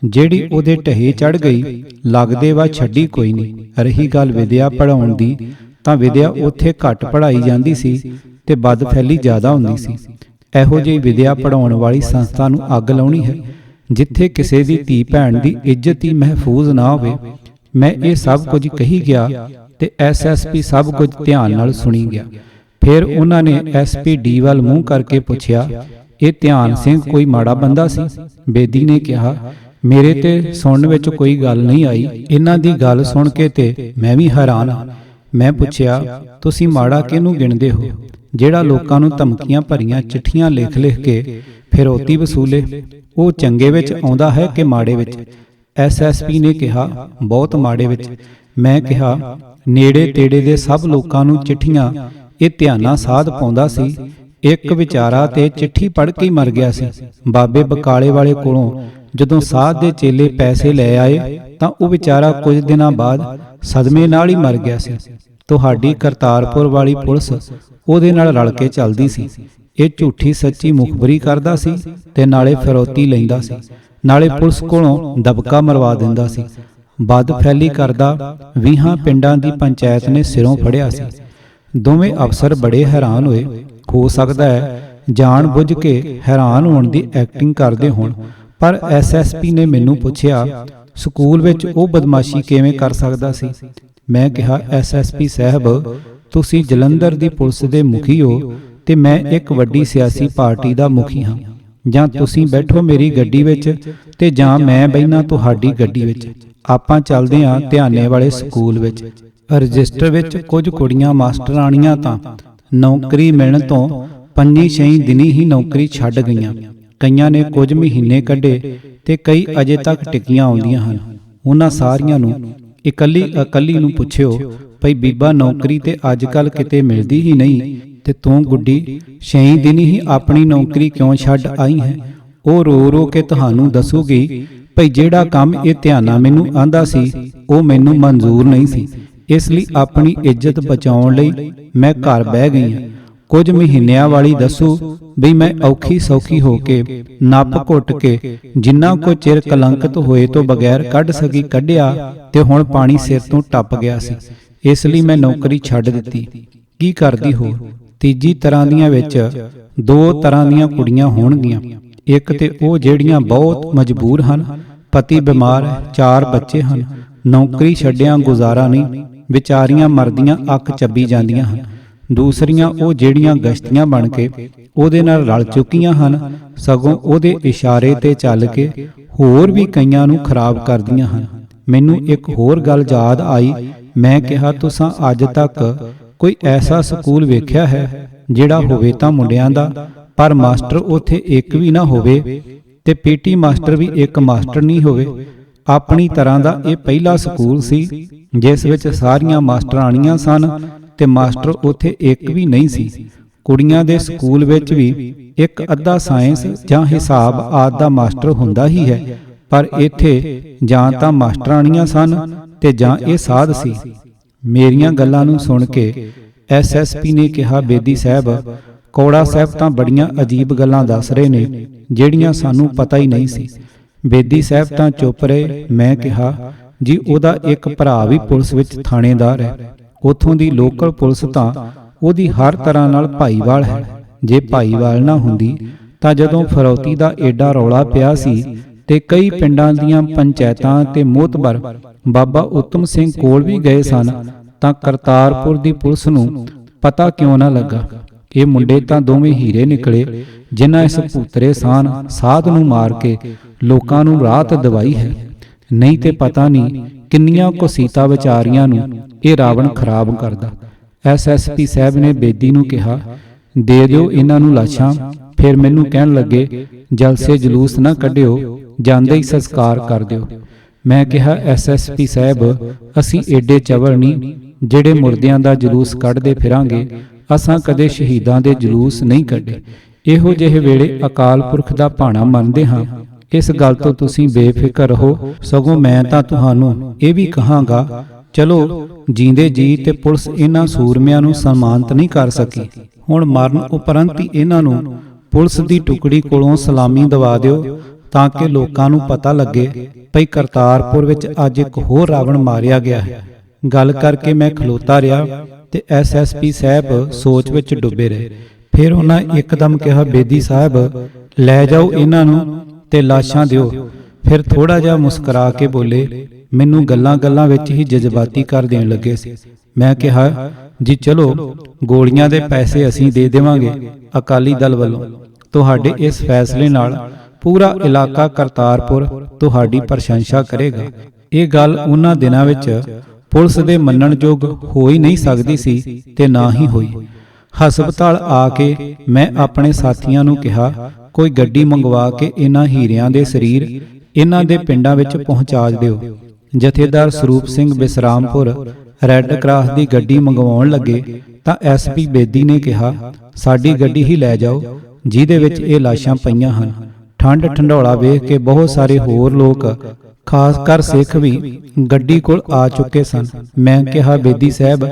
Speaker 1: ਜਿਹੜੀ ਉਹਦੇ ਢਹੇ ਚੜ ਗਈ, ਲੱਗਦੇ ਵਾ ਛੱਡੀ ਕੋਈ ਨਹੀਂ। ਰਹੀ ਗੱਲ ਵਿਦਿਆ ਪੜਾਉਣ ਦੀ, ਤਾਂ ਵਿਦਿਆ ਉੱਥੇ ਘੱਟ ਪੜਾਈ ਜਾਂਦੀ ਸੀ ਤੇ ਬਦਫੈਲੀ ਜ਼ਿਆਦਾ ਹੁੰਦੀ ਸੀ। ਇਹੋ ਜਿਹੀ ਵਿਦਿਆ ਪੜਾਉਣ ਵਾਲੀ ਸੰਸਥਾ ਨੂੰ ਅੱਗ ਲਾਉਣੀ ਹੈ ਜਿੱਥੇ ਕਿਸੇ ਦੀ ਧੀ ਭੈਣ ਦੀ ਇੱਜ਼ਤ ਹੀ ਮਹਿਫੂਜ਼ ਨਾ ਹੋਵੇ। ਮੈਂ ਇਹ ਸਭ ਕੁਝ ਕਹੀ ਗਿਆ ਤੇ ਐਸਐਸਪੀ ਸਭ ਕੁਝ ਧਿਆਨ ਨਾਲ ਸੁਣੀ ਗਿਆ। ਫਿਰ ਉਹਨਾਂ ਨੇ ਐਸਪੀਡੀ ਵੱਲ ਮੂੰਹ ਕਰਕੇ ਪੁੱਛਿਆ, ਇਹ ਧਿਆਨ ਸਿੰਘ ਕੋਈ ਮਾੜਾ ਬੰਦਾ ਸੀ? ਬੇਦੀ ਨੇ ਕਿਹਾ, ਮੇਰੇ ਤੇ ਸੁਣਨ ਵਿੱਚ ਕੋਈ ਗੱਲ ਨਹੀਂ ਆਈ। ਇਹਨਾਂ ਦੀ ਗੱਲ ਸੁਣ ਕੇ ਤੇ ਮੈਂ ਵੀ ਹੈਰਾਨ ਹਾਂ। ਮੈਂ ਪੁੱਛਿਆ, ਤੁਸੀਂ ਮਾੜਾ ਕਿਹਨੂੰ ਗਿਣਦੇ ਹੋ? ਜਿਹੜਾ ਲੋਕਾਂ ਨੂੰ ਧਮਕੀਆਂ ਭਰੀਆਂ ਚਿੱਠੀਆਂ ਲਿਖ-ਲਿਖ ਕੇ ਫਿਰੌਤੀ ਵਸੂਲੇ, ਉਹ ਚੰਗੇ ਵਿੱਚ ਆਉਂਦਾ ਹੈ ਕਿ ਮਾੜੇ ਵਿੱਚ? ਐਸਐਸਪੀ ਨੇ ਕਿਹਾ, ਬਹੁਤ ਮਾੜੇ ਵਿੱਚ। ਮੈਂ ਕਿਹਾ, ਨੇੜੇ ਤੇੜੇ ਦੇ ਸਭ ਲੋਕਾਂ ਨੂੰ ਚਿੱਠੀਆਂ ਇਹ ਧਿਆਨਾ ਸਾਧ ਪਾਉਂਦਾ ਸੀ। ਇੱਕ ਵਿਚਾਰਾ ਤੇ ਚਿੱਠੀ ਪੜ੍ਹ ਕੇ ਹੀ ਮਰ ਗਿਆ ਸੀ। ਬਾਬੇ ਬਕਾਲੇ ਵਾਲੇ ਕੋਲੋਂ ਜਦੋਂ ਸਾਧ ਦੇ ਚੇਲੇ ਪੈਸੇ ਲੈ ਆਏ ਤਾਂ ਉਹ ਵਿਚਾਰਾ ਕੁਝ ਦਿਨਾਂ ਬਾਅਦ ਸਦਮੇ ਨਾਲ ਹੀ ਮਰ ਗਿਆ ਸੀ। ਤੁਹਾਡੀ ਕਰਤਾਰਪੁਰ ਵਾਲੀ ਪੁਲਿਸ ਉਹਦੇ ਨਾਲ ਰਲ ਕੇ ਚੱਲਦੀ ਸੀ। ਇਹ ਝੂਠੀ ਸੱਚੀ ਮੁਖਬਰੀ ਕਰਦਾ ਸੀ ਤੇ ਨਾਲੇ ਫਿਰੌਤੀ ਲੈਂਦਾ ਸੀ, ਨਾਲੇ ਪੁਲਿਸ ਕੋਲੋਂ ਦਬਕਾ ਮਰਵਾ ਦਿੰਦਾ ਸੀ। ਬਦਫੈਲੀ ਕਰਦਾ 20 ਪਿੰਡਾਂ ਦੀ ਪੰਚਾਇਤ ਨੇ ਸਿਰੋਂ ਫੜਿਆ ਸੀ। ਦੋਵੇਂ ਅਫਸਰ ਬੜੇ ਹੈਰਾਨ ਹੋਏ। ਹੋ ਸਕਦਾ ਹੈ ਜਾਣ ਬੁੱਝ ਕੇ ਹੈਰਾਨ ਹੋਣ ਦੀ ਐਕਟਿੰਗ ਕਰਦੇ ਹੋਣ, ਪਰ ਐਸਐਸਪੀ ਨੇ ਮੈਨੂੰ ਪੁੱਛਿਆ, ਸਕੂਲ ਵਿੱਚ ਉਹ ਬਦਮਾਸ਼ੀ ਕਿਵੇਂ ਕਰ ਸਕਦਾ ਸੀ? ਮੈਂ ਕਿਹਾ, ਐਸਐਸਪੀ ਸਾਹਿਬ, ਤੁਸੀਂ ਜਲੰਧਰ ਦੀ ਪੁਲਿਸ ਦੇ ਮੁਖੀ ਹੋ ਤੇ ਮੈਂ ਇੱਕ ਵੱਡੀ ਸਿਆਸੀ ਪਾਰਟੀ ਦਾ ਮੁਖੀ ਹਾਂ। ਜਾਂ ਤੁਸੀਂ ਬੈਠੋ ਮੇਰੀ ਗੱਡੀ ਵਿੱਚ ਤੇ ਜਾਂ ਮੈਂ ਬਹਿਣਾ ਤੁਹਾਡੀ ਗੱਡੀ ਵਿੱਚ। ਆਪਾਂ ਚੱਲਦੇ ਹਾਂ ਧਿਆਨੇ ਵਾਲੇ ਸਕੂਲ ਵਿੱਚ। ਰਜਿਸਟਰ ਵਿੱਚ ਕੁਝ ਕੁੜੀਆਂ ਮਾਸਟਰਾਣੀਆਂ ਤਾਂ ਨੌਕਰੀ ਮਿਲਣ ਤੋਂ 5-6 ਦਿਨੀ ਹੀ ਨੌਕਰੀ ਛੱਡ ਗਈਆਂ। ਕਈਆਂ ਨੇ ਕੁਝ ਮਹੀਨੇ ਕੱਢੇ ਤੇ ਕਈ ਅਜੇ ਤੱਕ ਟਿਕੀਆਂ ਆਉਂਦੀਆਂ ਹਨ। ਉਹਨਾਂ ਸਾਰੀਆਂ ਨੂੰ ਇਕੱਲੀ ਨੂੰ ਪੁੱਛਿਓ, ਭਈ ਬੀਬਾ ਨੌਕਰੀ ਤੇ ਅੱਜ ਕੱਲ ਕਿਤੇ ਮਿਲਦੀ ਹੀ ਨਹੀਂ ਤੇ ਤੂੰ ਗੁੱਡੀ 6 ਦਿਨ ਹੀ ਆਪਣੀ ਨੌਕਰੀ ਕਿਉਂ ਛੱਡ ਆਈ ਹੈ? ਉਹ ਰੋ ਰੋ ਕੇ ਤੁਹਾਨੂੰ ਦੱਸੂਗੀ, ਭਈ ਜਿਹੜਾ ਕੰਮ ਇਹ ਧਿਆਨਾ ਮੈਨੂੰ ਆਂਦਾ ਸੀ ਉਹ ਮੈਨੂੰ ਮਨਜ਼ੂਰ ਨਹੀਂ ਸੀ, ਇਸ ਲਈ ਆਪਣੀ ਇੱਜ਼ਤ ਬਚਾਉਣ ਲਈ ਮੈਂ ਘਰ ਬਹਿ ਗਈ ਹਾਂ। ਕੁਝ ਮਹੀਨਿਆਂ ਵਾਲੀ ਦੱਸੂ ਵੀ ਮੈਂ ਔਖੀ ਸੌਖੀ ਹੋ ਕੇ ਨੱਪ ਘੁੱਟ ਕੇ ਜਿੰਨਾ ਕੋ ਚਿਰ ਕਲੰਕਿਤ ਹੋਏ ਤੋਂ ਬਗੈਰ ਕੱਢ ਸਕੀ ਕੱਢਿਆ ਤੇ ਹੁਣ ਪਾਣੀ ਸਿਰ ਤੋਂ ਟੱਪ ਗਿਆ ਸੀ। ਇਸ ਲਈ ਮੈਂ ਨੌਕਰੀ ਛੱਡ ਦਿੱਤੀ। ਕੀ ਕਰਦੀ ਹੋ? ਤੀਜੀ ਤਰ੍ਹਾਂ ਦੀਆਂ ਵਿੱਚ ਦੋ ਤਰ੍ਹਾਂ ਦੀਆਂ ਕੁੜੀਆਂ ਹੋਣਗੀਆਂ। ਇੱਕ ਤੇ ਉਹ ਜਿਹੜੀਆਂ ਬਹੁਤ ਮਜਬੂਰ ਹਨ, ਪਤੀ ਬਿਮਾਰ ਹੈ, 4 ਬੱਚੇ ਹਨ, ਨੌਕਰੀ ਛੱਡਿਆਂ ਗੁਜ਼ਾਰਾ ਨਹੀਂ, ਵਿਚਾਰੀਆਂ ਮਰਦੀਆਂ ਅੱਖ ਚੱਬੀ ਜਾਂਦੀਆਂ ਹਨ। ਦੂਸਰੀਆਂ ਉਹ ਜਿਹੜੀਆਂ ਗਸ਼ਤੀਆਂ ਬਣ ਕੇ ਉਹਦੇ ਨਾਲ ਰਲ ਚੁੱਕੀਆਂ ਹਨ, ਸਗੋਂ ਉਹਦੇ ਇਸ਼ਾਰੇ ਤੇ ਚੱਲ ਕੇ ਹੋਰ ਵੀ ਕਈਆਂ ਨੂੰ ਖਰਾਬ ਕਰਦੀਆਂ ਹਨ। ਮੈਨੂੰ ਇੱਕ ਹੋਰ ਗੱਲ ਯਾਦ ਆਈ। ਮੈਂ ਕਿਹਾ, ਤੁਸਾਂ ਅੱਜ ਤੱਕ ਕੋਈ ਐਸਾ ਸਕੂਲ ਵੇਖਿਆ ਹੈ ਜਿਹੜਾ ਹੋਵੇ ਤਾਂ ਮੁੰਡਿਆਂ ਦਾ, ਪਰ ਮਾਸਟਰ ਉੱਥੇ ਇੱਕ ਵੀ ਨਾ ਹੋਵੇ, ਤੇ ਪੀਟੀ ਮਾਸਟਰ ਵੀ ਇੱਕ ਮਾਸਟਰ ਨਹੀਂ ਹੋਵੇ। ਆਪਣੀ ਤਰ੍ਹਾਂ ਦਾ ਇਹ ਪਹਿਲਾ ਸਕੂਲ ਸੀ ਜਿਸ ਵਿੱਚ ਸਾਰੀਆਂ ਮਾਸਟਰਾਣੀਆਂ ਸਨ ਤੇ ਮਾਸਟਰ ਉੱਥੇ ਇੱਕ ਵੀ ਨਹੀਂ ਸੀ। ਕੁੜੀਆਂ ਦੇ ਸਕੂਲ ਵਿੱਚ ਵੀ ਇੱਕ ਅੱਧਾ ਸਾਇੰਸ ਜਾਂ ਹਿਸਾਬ ਆਦਿ ਦਾ ਮਾਸਟਰ ਹੁੰਦਾ ਹੀ ਹੈ, ਪਰ ਇੱਥੇ ਜਾਂ ਤਾਂ ਮਾਸਟਰਾਣੀਆਂ ਸਨ ਤੇ ਜਾਂ ਇਹ ਸਾਧ ਸੀ। ਮੇਰੀਆਂ ਗੱਲਾਂ ਨੂੰ ਸੁਣ ਕੇ ਐਸਐਸਪੀ ਨੇ ਕਿਹਾ, ਬੇਦੀ ਸਾਹਿਬ, ਕੌੜਾ ਸਾਹਿਬ ਤਾਂ ਬੜੀਆਂ ਅਜੀਬ ਗੱਲਾਂ ਦੱਸ ਰਹੇ ਨੇ ਜਿਹੜੀਆਂ ਸਾਨੂੰ ਪਤਾ ਹੀ ਨਹੀਂ ਸੀ। ਬੇਦੀ ਸਾਹਿਬ ਤਾਂ ਚੁੱਪ ਰਹੇ। ਮੈਂ ਕਿਹਾ, ਜੀ ਉਹਦਾ ਇੱਕ ਭਰਾ ਵੀ ਪੁਲਿਸ ਵਿੱਚ ਥਾਣੇਦਾਰ ਹੈ। ਉਥੋਂ ਦੀ ਲੋਕਲ ਪੁਲਿਸ ਤਾਂ ਉਹਦੀ ਹਰ ਤਰ੍ਹਾਂ ਨਾਲ ਭਾਈਵਾਲ ਹੈ। ਜੇ ਭਾਈਵਾਲ ਨਾ ਹੁੰਦੀ ਤਾਂ ਜਦੋਂ ਫਰੌਤੀ ਦਾ ਏਡਾ ਰੌਲਾ ਪਿਆ ਸੀ ਤੇ ਕਈ ਪਿੰਡਾਂ ਦੀਆਂ ਪੰਚਾਇਤਾਂ ਤੇ ਮੋਹਤਬਰ ਬਾਬਾ ਉੱਤਮ ਸਿੰਘ ਕੋਲ ਵੀ ਗਏ ਸਨ, ਤਾਂ ਕਰਤਾਰਪੁਰ ਦੀ ਪੁਲਿਸ ਨੂੰ ਪਤਾ ਕਿਉਂ ਨਾ ਲੱਗਾ? ਇਹ ਮੁੰਡੇ ਤਾਂ ਦੋਵੇਂ ਹੀਰੇ ਨਿਕਲੇ ਜਿਨ੍ਹਾਂ ਇਸ ਭੂਤਰੇ ਸਾਧ ਨੂੰ ਮਾਰ ਕੇ ਲੋਕਾਂ ਨੂੰ ਰਾਹਤ ਦਵਾਈ ਹੈ। ਨਹੀਂ ਤੇ ਪਤਾ ਨਹੀਂ ਕਿੰਨੀਆਂ ਕੁਸੀਤਾ ਵਿਚਾਰੀਆਂ ਨੂੰ ਇਹ ਰਾਵਣ ਖਰਾਬ ਕਰਦਾ। ਐਸਐਸਪੀ ਸਾਹਿਬ ਨੇ ਬੇਦੀ ਨੂੰ ਕਿਹਾ, ਦੇ ਦਿਓ ਇਹਨਾਂ ਨੂੰ ਲਾਸ਼ਾਂ। ਫਿਰ ਮੈਨੂੰ ਕਹਿਣ ਲੱਗੇ, ਜਲਸੇ ਜਲੂਸ ਨਾ ਕੱਢਿਓ, ਜਾਂਦੇ ਹੀ ਸੰਸਕਾਰ ਕਰ ਦਿਓ। ਮੈਂ ਕਿਹਾ, ਐਸਐਸਪੀ ਸਾਹਿਬ, ਅਸੀਂ ਏਡੇ ਚਵਲ ਨਹੀਂ ਜਿਹੜੇ ਮੁਰਦਿਆਂ ਦਾ ਜਲੂਸ ਕੱਢਦੇ ਫਿਰਾਂਗੇ। ਅਸਾਂ ਕਦੇ ਸ਼ਹੀਦਾਂ ਦੇ ਜਲੂਸ ਨਹੀਂ ਕੱਢੇ। ਇਹੋ ਜਿਹੇ ਵੇਲੇ ਅਕਾਲ ਪੁਰਖ ਦਾ ਭਾਣਾ ਮੰਨਦੇ ਹਾਂ। ਇਸ ਗੱਲ ਤੋਂ ਤੁਸੀਂ ਬੇਫਿਕਰ ਰਹੋ। ਸਗੋਂ ਮੈਂ ਤਾਂ ਤੁਹਾਨੂੰ ਇਹ ਵੀ ਕਹਾਂਗਾ, ਚਲੋ ਜੀਂਦੇ ਜੀ ਤੇ ਪੁਲਿਸ ਇਹਨਾਂ ਸੂਰਮਿਆਂ ਨੂੰ ਸਨਮਾਨਿਤ ਨਹੀਂ ਕਰ ਸਕੀ। ਹੁਣ ਮਰਨ ਉਪਰੰਤ ਹੀ ਇਹਨਾਂ ਨੂੰ ਪੁਲਿਸ ਦੀ ਟੁਕੜੀ ਕੋਲੋਂ ਸਲਾਮੀ ਦਵਾ ਦਿਓ, ਤਾਂ ਕਿ ਲੋਕਾਂ ਨੂੰ ਪਤਾ ਲੱਗੇ ਭਈ ਕਰਤਾਰਪੁਰ ਵਿੱਚ ਅੱਜ ਇੱਕ ਹੋਰ ਰਾਵਣ ਮਾਰਿਆ ਗਿਆ ਹੈ। ਗੱਲ ਕਰਕੇ ਮੈਂ ਖਲੋਤਾ ਰਿਹਾ ਤੇ ਐਸਐਸਪੀ ਸਾਹਿਬ ਸੋਚ ਵਿੱਚ ਡੁੱਬੇ ਰਹੇ। ਫਿਰ ਉਹਨਾਂ ਇੱਕਦਮ ਕਿਹਾ, ਬੇਦੀ ਸਾਹਿਬ, ਲੈ ਜਾਓ ਇਹਨਾਂ ਨੂੰ ਤੇ ਲਾਸ਼ਾਂ ਦਿਓ। ਫਿਰ ਥੋੜਾ ਜਿਹਾ ਮੁਸਕਰਾ ਕੇ ਬੋਲੇ, ਮੈਨੂੰ ਗੱਲਾਂ ਵਿੱਚ ਹੀ ਜਜ਼ਬਾਤੀ ਕਰ ਦੇਣ ਲੱਗੇ ਸੀ। ਮੈਂ ਕਿਹਾ, ਜੀ ਚਲੋ, ਗੋਲੀਆਂ ਦੇ ਪੈਸੇ ਅਸੀਂ ਦੇ ਦੇਵਾਂਗੇ ਅਕਾਲੀ ਦਲ ਵੱਲੋਂ। ਤੁਹਾਡੇ ਇਸ ਫੈਸਲੇ ਨਾਲ ਪੂਰਾ ਇਲਾਕਾ ਕਰਤਾਰਪੁਰ ਤੁਹਾਡੀ ਪ੍ਰਸ਼ੰਸਾ ਕਰੇਗਾ। ਇਹ ਗੱਲ ਉਹਨਾਂ ਦਿਨਾਂ ਵਿੱਚ ਪੁਲਿਸ ਦੇ ਮੰਨਣਯੋਗ ਹੋ ਹੀ ਨਹੀਂ ਸਕਦੀ ਸੀ ਤੇ ਨਾ ਹੀ ਹੋਈ। ਹਸਪਤਾਲ ਆ ਕੇ ਮੈਂ ਆਪਣੇ ਸਾਥੀਆਂ ਨੂੰ ਕਿਹਾ, ਕੋਈ ਗੱਡੀ ਮੰਗਵਾ ਕੇ ਇਹਨਾਂ ਹੀਰਿਆਂ ਦੇ ਸਰੀਰ ਇਹਨਾਂ ਦੇ ਪਿੰਡਾਂ ਵਿੱਚ ਪਹੁੰਚਾ ਦਿਓ। ਜਥੇਦਾਰ ਸਰੂਪ ਸਿੰਘ ਬਿਸਰਾਮਪੁਰ ਰੈੱਡ ਕਰਾਸ ਦੀ ਗੱਡੀ ਮੰਗਵਾਉਣ ਲੱਗੇ ਤਾਂ ਐਸਪੀ ਬੇਦੀ ਨੇ ਕਿਹਾ, ਸਾਡੀ ਗੱਡੀ ਹੀ ਲੈ ਜਾਓ ਜਿਹਦੇ ਵਿੱਚ ਇਹ ਲਾਸ਼ਾਂ ਪਈਆਂ ਹਨ। ਠੰਡ ਠੰਡੌਲਾ ਵੇਖ ਕੇ ਬਹੁਤ ਸਾਰੇ ਹੋਰ ਲੋਕ, ਖਾਸ ਕਰ ਸਿੱਖ ਵੀ ਗੱਡੀ ਕੋਲ ਆ ਚੁੱਕੇ ਸਨ। ਮੈਂ ਕਿਹਾ, ਬੇਦੀ ਸਾਹਿਬ,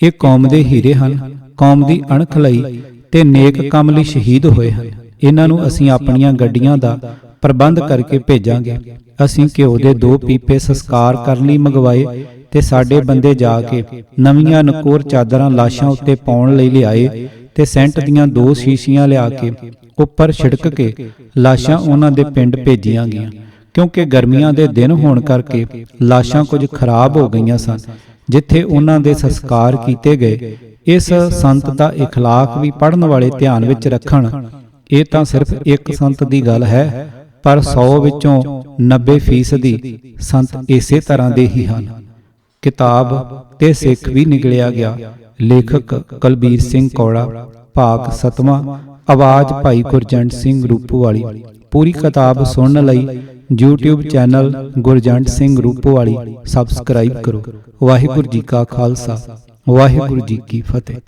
Speaker 1: ਇਹ ਕੌਮ ਦੇ ਹੀਰੇ ਹਨ, ਕੌਮ ਦੀ ਅਣਖ ਲਈ ਤੇ ਨੇਕ ਕੰਮ ਲਈ ਸ਼ਹੀਦ ਹੋਏ ਹਨ। ਇਹਨਾਂ ਨੂੰ ਅਸੀਂ ਆਪਣੀਆਂ ਗੱਡੀਆਂ ਦਾ ਪ੍ਰਬੰਧ ਕਰਕੇ ਭੇਜਾਂਗੇ। ਅਸੀਂ ਘਿਓ ਦੇ 2 ਪੀਪੇ ਸੰਸਕਾਰ ਕਰਨ ਲਈ ਮੰਗਵਾਏ ਤੇ ਸਾਡੇ ਬੰਦੇ ਜਾ ਕੇ ਨਵੀਆਂ ਨਕੋਰ ਚਾਦਰਾਂ ਲਾਸ਼ਾਂ ਉੱਤੇ ਪਾਉਣ ਲਈ ਲਿਆਏ ਤੇ ਸੈਂਟ ਦੀਆਂ 2 ਸ਼ੀਸ਼ੀਆਂ ਲਿਆ ਕੇ ਉੱਪਰ ਛਿੜਕ ਕੇ ਲਾਸ਼ਾਂ ਉਹਨਾਂ ਦੇ ਪਿੰਡ ਭੇਜੀਆਂ ਗਈਆਂ। ਕਿਉਂਕਿ ਗਰਮੀਆਂ ਦੇ ਦਿਨ ਹੋਣ ਕਰਕੇ ਲਾਸ਼ਾਂ ਕੁਝ ਖਰਾਬ ਹੋ ਗਈਆਂ ਸਨ। ਜਿੱਥੇ ਉਹਨਾਂ ਦੇ ਸੰਸਕਾਰ ਕੀਤੇ ਗਏ, ਇਸ ਸੰਤ ਦਾ ਇਖਲਾਕ ਵੀ ਪੜ੍ਹਨ ਵਾਲੇ ਧਿਆਨ ਵਿੱਚ ਰੱਖਣ। ਇਹ ਤਾਂ ਸਿਰਫ ਇੱਕ ਸੰਤ ਦੀ ਗੱਲ ਹੈ, ਪਰ 100 ਵਿੱਚੋਂ 90% ਸੰਤ ਇਸੇ ਤਰ੍ਹਾਂ ਦੇ ਹੀ ਹਨ। ਕਿਤਾਬ ਤੇ ਸਿੱਖ ਵੀ ਨਿਕਲਿਆ ਗਿਆ। ਲੇਖਕ ਕੁਲਬੀਰ ਸਿੰਘ ਕੌੜਾ, ਭਾਗ 7ਵਾਂ, ਆਵਾਜ਼ ਭਾਈ ਗੁਰਜੰਟ ਸਿੰਘ ਰੂਪੋਵਾਲੀ। ਪੂਰੀ ਕਿਤਾਬ ਸੁਣਨ ਲਈ YouTube channel Gurjant Singh Rupowali subscribe ਕਰੋ। ਵਾਹਿਗੁਰੂ ਜੀ ਕਾ ਖਾਲਸਾ, ਵਾਹਿਗੁਰੂ ਜੀ ਕੀ ਫਤਿਹ।